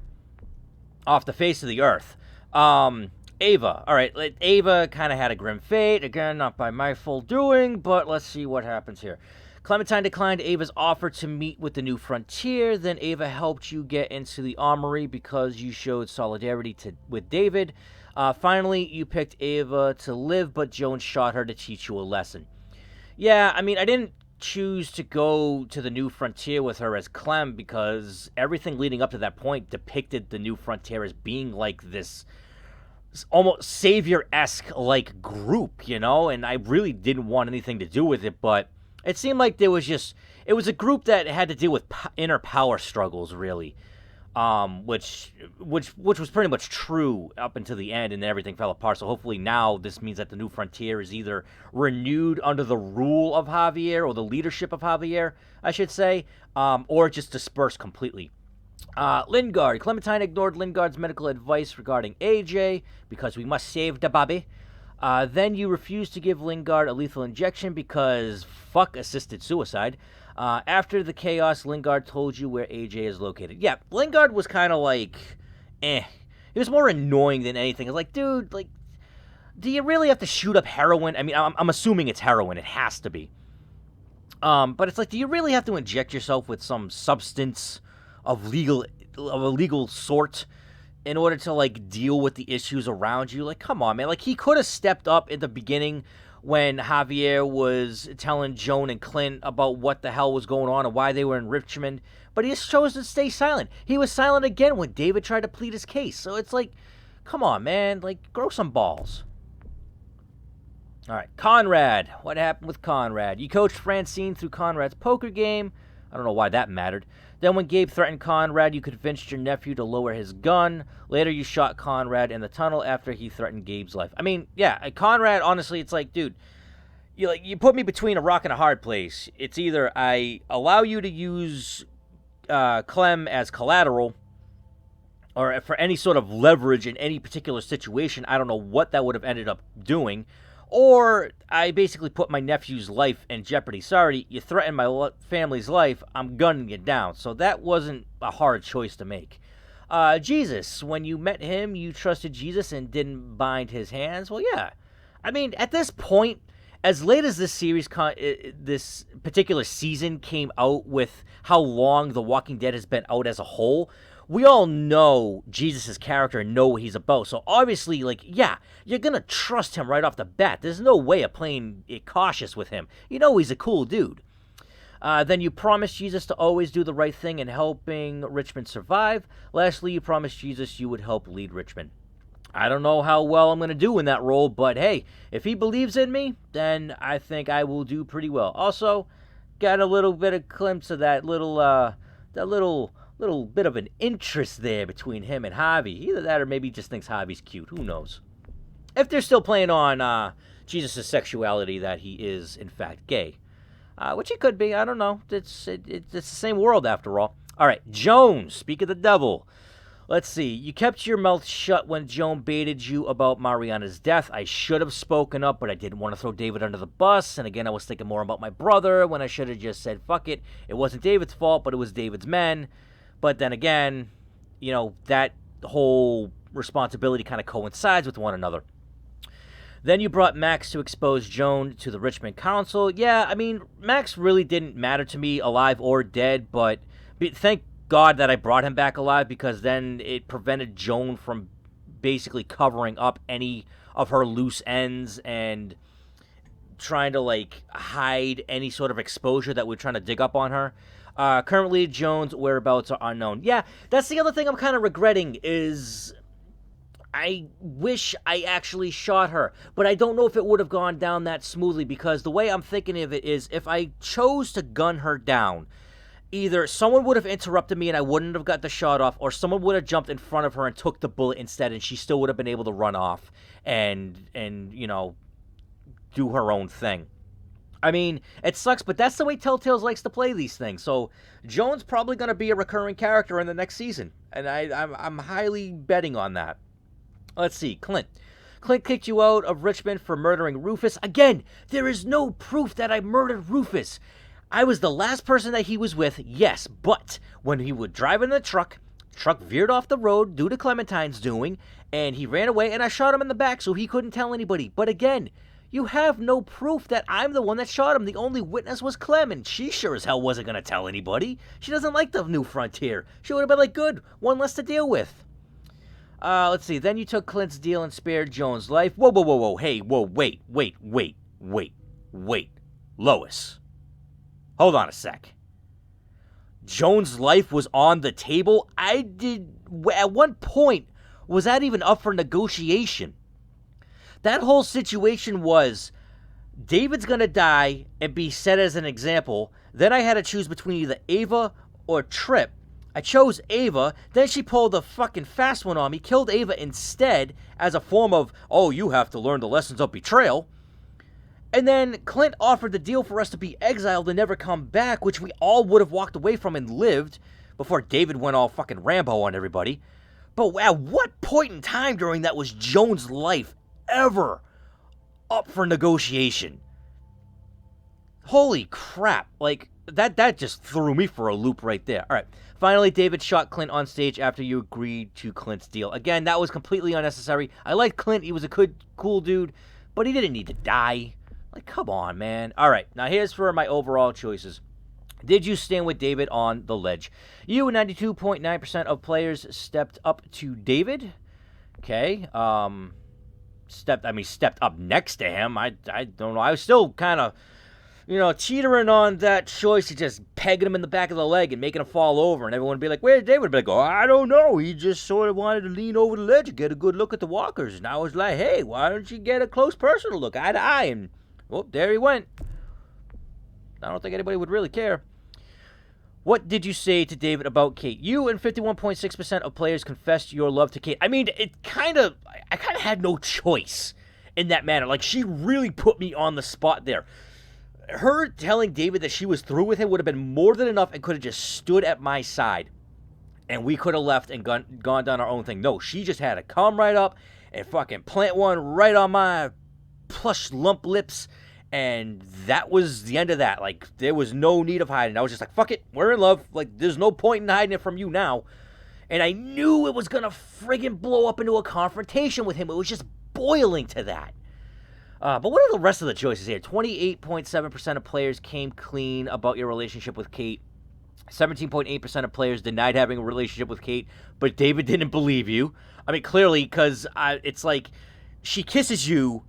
off the face of the earth. Ava. All right, Ava kind of had a grim fate. Again, not by my full doing, but let's see what happens here. Clementine declined Ava's offer to meet with the New Frontier. Then Ava helped you get into the armory because you showed solidarity with David. Finally, you picked Ava to live, but Joan shot her to teach you a lesson. Yeah, I mean, I didn't choose to go to the New Frontier with her as Clem because everything leading up to that point depicted the New Frontier as being like this almost savior-esque like group, you know, and I really didn't want anything to do with it, but it seemed like it was a group that had to deal with inner power struggles, really, which was pretty much true up until the end, and then everything fell apart. So hopefully now this means that the New Frontier is either renewed under the rule of Javier or the leadership of Javier, I should say, or just dispersed completely. Lingard. Clementine ignored Lingard's medical advice regarding AJ because we must save the baby. Then you refused to give Lingard a lethal injection because fuck assisted suicide. After the chaos, Lingard told you where AJ is located. Yeah, Lingard was kind of like, He was more annoying than anything. It's like, dude, like, do you really have to shoot up heroin? I mean, I'm assuming it's heroin. It has to be. But it's like, do you really have to inject yourself with some substance of a legal sort in order to, like, deal with the issues around you? Like, come on, man. Like, he could have stepped up in the beginning when Javier was telling Joan and Clint about what the hell was going on and why they were in Richmond, but he just chose to stay silent. He was silent again when David tried to plead his case. So it's like, come on, man. Like, grow some balls. All right, Conrad. What happened with Conrad? You coached Francine through Conrad's poker game. I don't know why that mattered. Then when Gabe threatened Conrad, you convinced your nephew to lower his gun. Later, you shot Conrad in the tunnel after he threatened Gabe's life. I mean, yeah, Conrad, honestly, it's like, dude, you put me between a rock and a hard place. It's either I allow you to use Clem as collateral or for any sort of leverage in any particular situation. I don't know what that would have ended up doing. Or I basically put my nephew's life in jeopardy. Sorry, you threatened my family's life. I'm gunning you down. So that wasn't a hard choice to make. Jesus, when you met him, you trusted Jesus and didn't bind his hands. Well, yeah. I mean, at this point, as late as this series, this particular season came out with how long The Walking Dead has been out as a whole, we all know Jesus' character and know what he's about. So obviously, like, yeah, you're going to trust him right off the bat. There's no way of playing it cautious with him. You know he's a cool dude. Then you promised Jesus to always do the right thing in helping Richmond survive. Lastly, you promised Jesus you would help lead Richmond. I don't know how well I'm going to do in that role, but hey, if he believes in me, then I think I will do pretty well. Also, got a little bit of glimpse of that little bit of an interest there between him and Javi. Either that or maybe he just thinks Javi's cute. Who knows? If they're still playing on Jesus' sexuality, that he is, in fact, gay. Which he could be. I don't know. It's the same world, after all. All right, Jones, speak of the devil. Let's see. You kept your mouth shut when Joan baited you about Mariana's death. I should have spoken up, but I didn't want to throw David under the bus. And again, I was thinking more about my brother when I should have just said, fuck it. It wasn't David's fault, but it was David's men. But then again, that whole responsibility kind of coincides with one another. Then you brought Max to expose Joan to the Richmond Council. Yeah, I mean, Max really didn't matter to me, alive or dead, but thank God that I brought him back alive, because then it prevented Joan from basically covering up any of her loose ends and trying to, hide any sort of exposure that we're trying to dig up on her. Currently, Joan's whereabouts are unknown. Yeah, that's the other thing I'm kind of regretting is I wish I actually shot her, but I don't know if it would have gone down that smoothly, because the way I'm thinking of it is if I chose to gun her down, either someone would have interrupted me and I wouldn't have got the shot off, or someone would have jumped in front of her and took the bullet instead, and she still would have been able to run off and do her own thing. I mean, it sucks, but that's the way Telltale likes to play these things. So Joan's probably going to be a recurring character in the next season, and I'm highly betting on that. Let's see, Clint. Clint kicked you out of Richmond for murdering Rufus. Again, there is no proof that I murdered Rufus. I was the last person that he was with, yes, but when he would drive in the truck veered off the road due to Clementine's doing, and he ran away, and I shot him in the back so he couldn't tell anybody. But again, you have no proof that I'm the one that shot him. The only witness was Clem, and she sure as hell wasn't going to tell anybody. She doesn't like the New Frontier. She would have been like, good, one less to deal with. Let's see. Then you took Clint's deal and spared Joan's life. Whoa. Hey, whoa, wait. Lois. Hold on a sec. Joan's life was on the table? At one point, was that even up for negotiation? That whole situation was, David's gonna die and be set as an example. Then I had to choose between either Ava or Tripp. I chose Ava, then she pulled a fucking fast one on me, killed Ava instead, as a form of, oh, you have to learn the lessons of betrayal. And then Clint offered the deal for us to be exiled and never come back, which we all would have walked away from and lived, before David went all fucking Rambo on everybody. But at what point in time during that was Joan's life ever up for negotiation? Holy crap. That just threw me for a loop right there. All right. Finally, David shot Clint on stage after you agreed to Clint's deal. Again, that was completely unnecessary. I liked Clint. He was a good, cool dude, but he didn't need to die. Come on, man. All right. Now, here's for my overall choices. Did you stand with David on the ledge? You, 92.9% of players stepped up to David. Okay. Stepped up next to him. I don't know. I was still kind of, teetering on that choice of just pegging him in the back of the leg and making him fall over, and everyone would be like, where's David? I'd be like, oh, I don't know. He just sort of wanted to lean over the ledge and get a good look at the walkers. And I was like, hey, why don't you get a close personal look, eye to eye? And, well, there he went. I don't think anybody would really care. What did you say to David about Kate? You and 51.6% of players confessed your love to Kate. I mean, I kind of had no choice in that manner. She really put me on the spot there. Her telling David that she was through with him would have been more than enough and could have just stood at my side. And we could have left and gone down our own thing. No, she just had to come right up and fucking plant one right on my plush lump lips. And that was the end of that. There was no need of hiding. I was just like, fuck it, we're in love. There's no point in hiding it from you now. And I knew it was going to friggin' blow up into a confrontation with him. It was just boiling to that. But what are the rest of the choices here? 28.7% of players came clean about your relationship with Kate. 17.8% of players denied having a relationship with Kate, but David didn't believe you. I mean, clearly, because it's like she kisses you,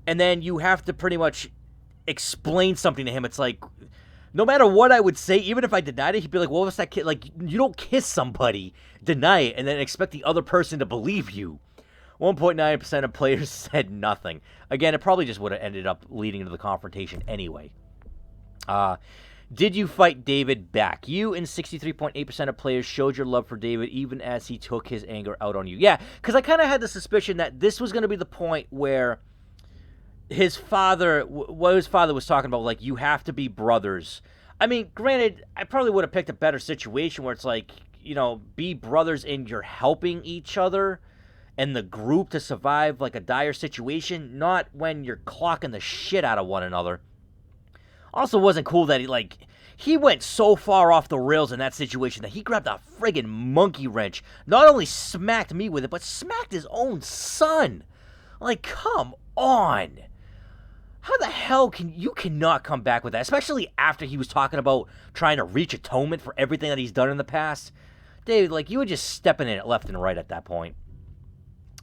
and then you have to pretty much explain something to him. It's like, no matter what I would say, even if I denied it, he'd be like, well, what's that kid? You don't kiss somebody, deny it, and then expect the other person to believe you. 1.9% of players said nothing. Again, it probably just would have ended up leading to the confrontation anyway. Did you fight David back? You and 63.8% of players showed your love for David even as he took his anger out on you. Yeah, because I kind of had the suspicion that this was going to be the point where his father, what his father was talking about, like, you have to be brothers. I mean, granted, I probably would have picked a better situation where it's like, you know, be brothers and you're helping each other and the group to survive, like, a dire situation, not when you're clocking the shit out of one another. Also wasn't cool that he went so far off the rails in that situation that he grabbed a friggin' monkey wrench, not only smacked me with it, but smacked his own son. Like, come on. How the hell cannot come back with that, especially after he was talking about trying to reach atonement for everything that he's done in the past? David, like, you were just stepping in it left and right at that point.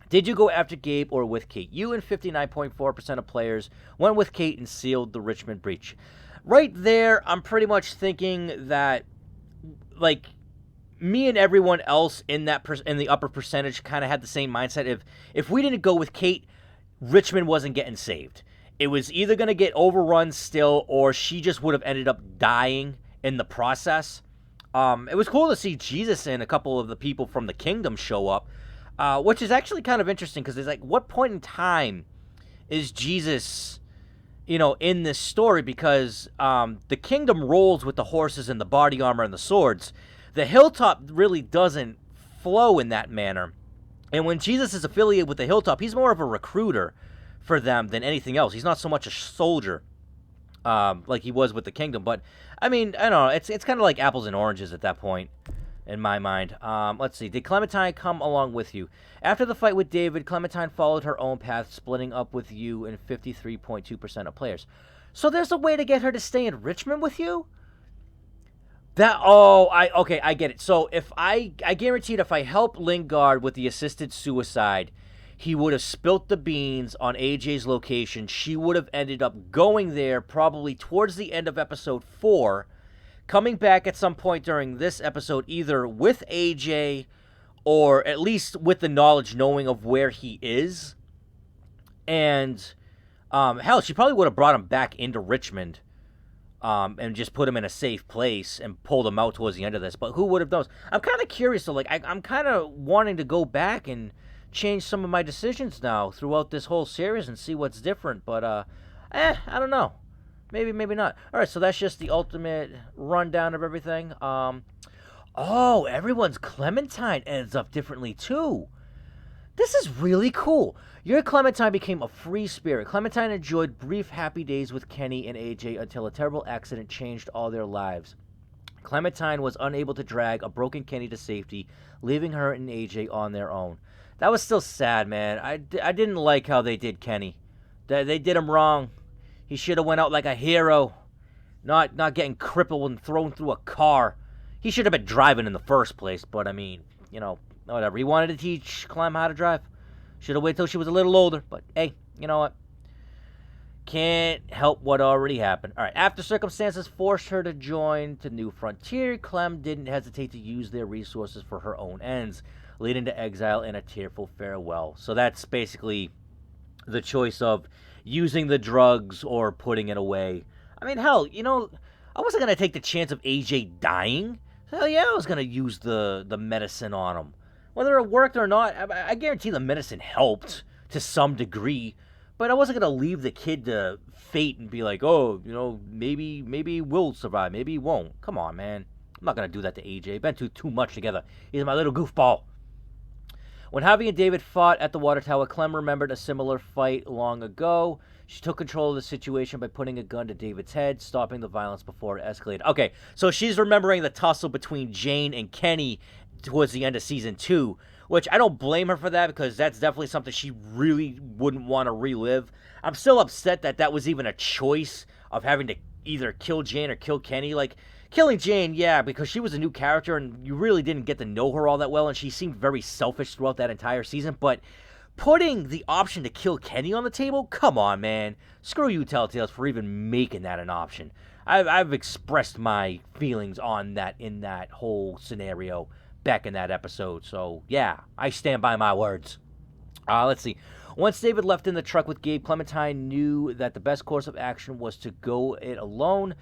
Did you go after Gabe or with Kate? You and 59.4% of players went with Kate and sealed the Richmond breach. Right there, I'm pretty much thinking that, like, me and everyone else in the upper percentage kind of had the same mindset. If we didn't go with Kate, Richmond wasn't getting saved. It was either going to get overrun still, or she just would have ended up dying in the process. It was cool to see Jesus and a couple of the people from the kingdom show up. Which is actually kind of interesting because it's like, what point in time is Jesus, you know, in this story? Because the kingdom rolls with the horses and the body armor and the swords. The hilltop really doesn't flow in that manner. And when Jesus is affiliated with the hilltop, he's more of a recruiter for them than anything else. He's not so much a soldier like he was with the kingdom. But, I mean, I don't know. It's kind of like apples and oranges at that point. In my mind. Let's see. Did Clementine come along with you? After the fight with David, Clementine followed her own path, splitting up with you and 53.2% of players. So there's a way to get her to stay in Richmond with you? Okay, I get it. So if I guaranteed if I helped Lingard with the assisted suicide, he would have spilt the beans on AJ's location. She would have ended up going there probably towards the end of episode 4, coming back at some point during this episode, either with AJ or at least with the knowledge, knowing of where he is. And, hell, she probably would have brought him back into Richmond and just put him in a safe place and pulled him out towards the end of this. But who would have known? I'm kind of curious, though. Like, I'm kind of wanting to go back and change some of my decisions now throughout this whole series and see what's different. But, I don't know. Maybe, maybe not. All right, so that's just the ultimate rundown of everything. Everyone's Clementine ends up differently, too. This is really cool. Your Clementine became a free spirit. Clementine enjoyed brief happy days with Kenny and AJ until a terrible accident changed all their lives. Clementine was unable to drag a broken Kenny to safety, leaving her and AJ on their own. That was still sad, man. I didn't like how they did Kenny. They did him wrong. He should have went out like a hero, not getting crippled and thrown through a car. He should have been driving in the first place, but I mean, you know, whatever. He wanted to teach Clem how to drive. Should have waited till she was a little older, but hey, you know what? Can't help what already happened. All right, after circumstances forced her to join the New Frontier, Clem didn't hesitate to use their resources for her own ends, leading to exile and a tearful farewell. So that's basically the choice of using the drugs or putting it away. I mean, hell, you know, I wasn't going to take the chance of AJ dying. Hell yeah, I was going to use the medicine on him. Whether it worked or not, I guarantee the medicine helped to some degree. But I wasn't going to leave the kid to fate and be like, oh, you know, maybe he will survive, maybe he won't. Come on, man. I'm not going to do that to AJ. Been through too much together. He's my little goofball. When Javi and David fought at the water tower, Clem remembered a similar fight long ago. She took control of the situation by putting a gun to David's head, stopping the violence before it escalated. Okay, so she's remembering the tussle between Jane and Kenny towards the end of Season 2, which I don't blame her for that because that's definitely something she really wouldn't want to relive. I'm still upset that that was even a choice of having to either kill Jane or kill Kenny. Like, killing Jane, yeah, because she was a new character and you really didn't get to know her all that well, and she seemed very selfish throughout that entire season, but putting the option to kill Kenny on the table? Come on, man. Screw you, Telltales, for even making that an option. I've expressed my feelings on that in that whole scenario back in that episode, so yeah, I stand by my words. Let's see. Once David left in the truck with Gabe, Clementine knew that the best course of action was to go it alone,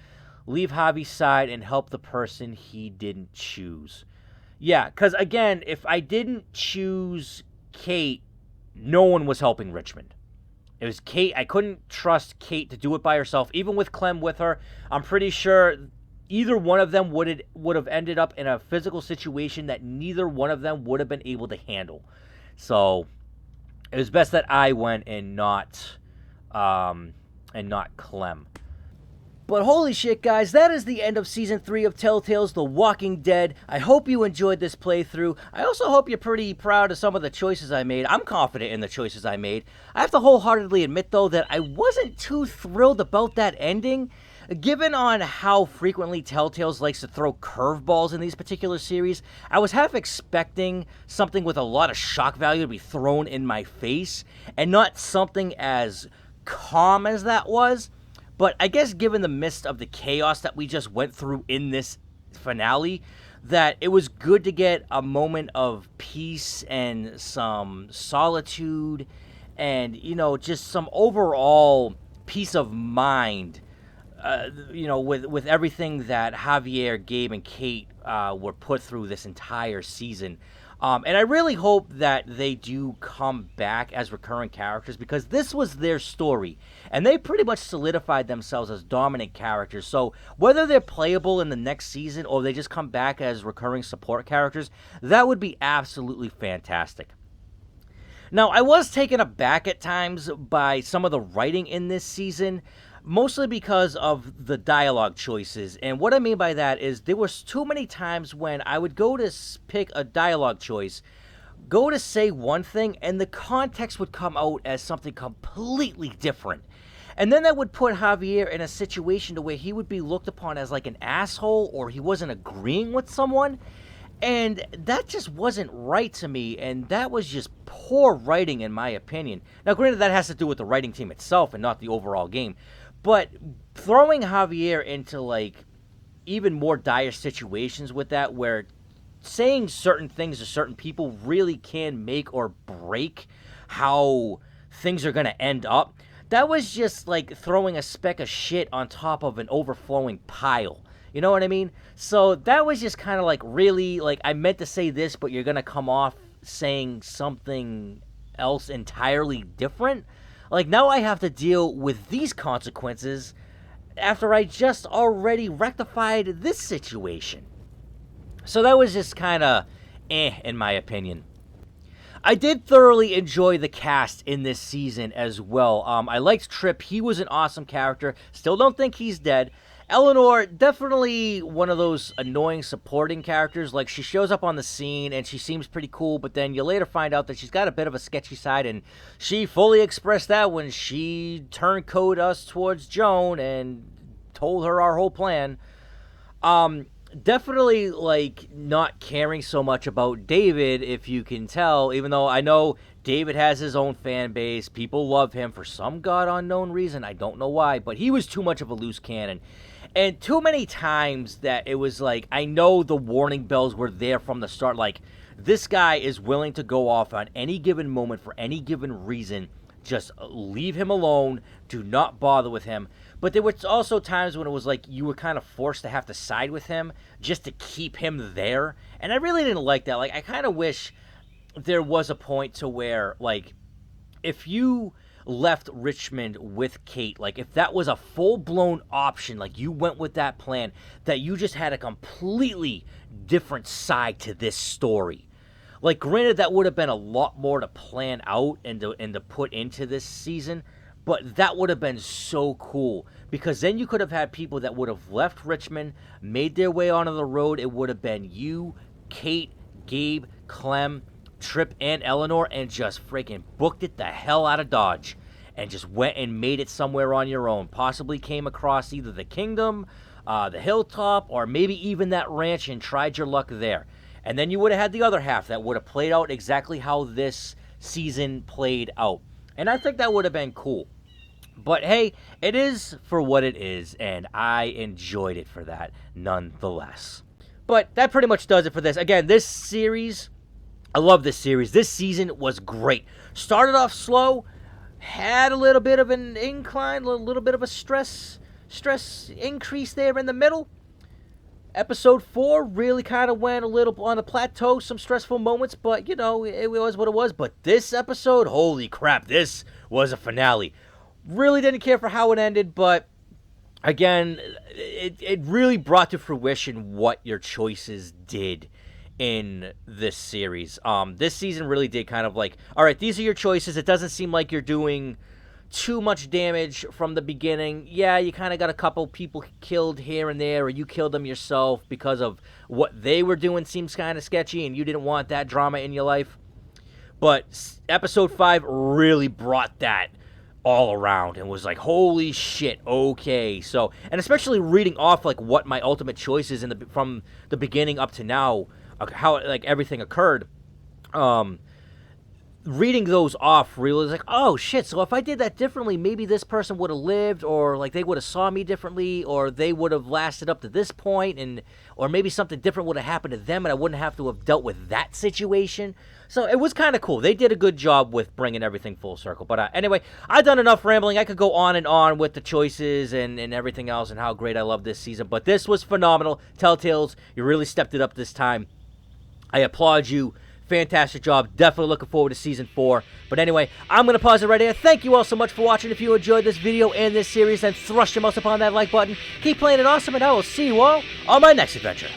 leave Javi's side, and help the person he didn't choose. Yeah, because again, if I didn't choose Kate, no one was helping Richmond. It was Kate. I couldn't trust Kate to do it by herself. Even with Clem with her, I'm pretty sure either one of them would have ended up in a physical situation that neither one of them would have been able to handle. So it was best that I went and not Clem. But holy shit, guys, that is the end of Season 3 of Telltale's The Walking Dead. I hope you enjoyed this playthrough. I also hope you're pretty proud of some of the choices I made. I'm confident in the choices I made. I have to wholeheartedly admit, though, that I wasn't too thrilled about that ending. Given on how frequently Telltale's likes to throw curveballs in these particular series, I was half expecting something with a lot of shock value to be thrown in my face, and not something as calm as that was. But I guess given the midst of the chaos that we just went through in this finale, that it was good to get a moment of peace and some solitude and, just some overall peace of mind, with everything that Javier, Gabe, and Kate were put through this entire season. And I really hope that they do come back as recurring characters, because this was their story, and they pretty much solidified themselves as dominant characters. So whether they're playable in the next season or they just come back as recurring support characters, that would be absolutely fantastic. Now, I was taken aback at times by some of the writing in this season, mostly because of the dialogue choices. And what I mean by that is there was too many times when I would go to pick a dialogue choice, go to say one thing, and the context would come out as something completely different. And then that would put Javier in a situation to where he would be looked upon as like an asshole, or he wasn't agreeing with someone. And that just wasn't right to me, and that was just poor writing in my opinion. Now, granted, that has to do with the writing team itself and not the overall game. But throwing Javier into, even more dire situations with that, where saying certain things to certain people really can make or break how things are going to end up, that was just like throwing a speck of shit on top of an overflowing pile. You know what I mean? So that was just kind of really, I meant to say this, but you're going to come off saying something else entirely different. Now I have to deal with these consequences after I just already rectified this situation. So that was just kind of in my opinion. I did thoroughly enjoy the cast in this season as well. I liked Tripp. He was an awesome character. Still don't think he's dead. Eleanor, definitely one of those annoying supporting characters. She shows up on the scene and she seems pretty cool, but then you later find out that she's got a bit of a sketchy side, and she fully expressed that when she turncoated us towards Joan and told her our whole plan. Definitely, not caring so much about David, if you can tell, even though I know David has his own fan base. People love him for some god unknown reason. I don't know why, but he was too much of a loose cannon. And too many times that it was I know the warning bells were there from the start. This guy is willing to go off on any given moment for any given reason. Just leave him alone. Do not bother with him. But there were also times when it was you were kind of forced to have to side with him just to keep him there. And I really didn't like that. I kind of wish there was a point to where, if you left Richmond with Kate, if that was a full-blown option, you went with that plan, that you just had a completely different side to this story. Granted, that would have been a lot more to plan out and to put into this season, but that would have been so cool, because then you could have had people that would have left Richmond, made their way onto the road. It would have been you, Kate, Gabe, Clem, Tripp, and Eleanor, and just freaking booked it the hell out of Dodge and just went and made it somewhere on your own. Possibly came across either the kingdom, the hilltop, or maybe even that ranch and tried your luck there. And then you would have had the other half that would have played out exactly how this season played out. And I think that would have been cool. But hey, it is for what it is, and I enjoyed it for that nonetheless. But that pretty much does it for this. Again, this series I love this series. This season was great. Started off slow, had a little bit of an incline, a little bit of a stress increase there in the middle. Episode 4 really kind of went a little on a plateau, some stressful moments, but, you know, it was what it was. But this episode, holy crap, this was a finale. Really didn't care for how it ended, but, again, it really brought to fruition what your choices did in this series. This season really did kind of like, all right, these are your choices. It doesn't seem like you're doing too much damage from the beginning. Yeah, you kind of got a couple people killed here and there, or you killed them yourself because of what they were doing seems kind of sketchy, and you didn't want that drama in your life. But episode 5 really brought that all around and was like, holy shit, okay. So, and especially reading off like what my ultimate choices from the beginning up to now, how like everything occurred. Reading those off really was like, oh shit, so if I did that differently, maybe this person would have lived, or like they would have saw me differently, or they would have lasted up to this point, and or maybe something different would have happened to them and I wouldn't have to have dealt with that situation. So it was kind of cool. They did a good job with bringing everything full circle. But anyway, I've done enough rambling. I could go on and on with the choices and everything else and how great I love this season. But this was phenomenal. Telltales, you really stepped it up this time. I applaud you. Fantastic job. Definitely looking forward to Season 4. But anyway, I'm going to pause it right here. Thank you all so much for watching. If you enjoyed this video and this series, then thrust your mouse upon that like button. Keep playing it awesome, and I will see you all on my next adventure.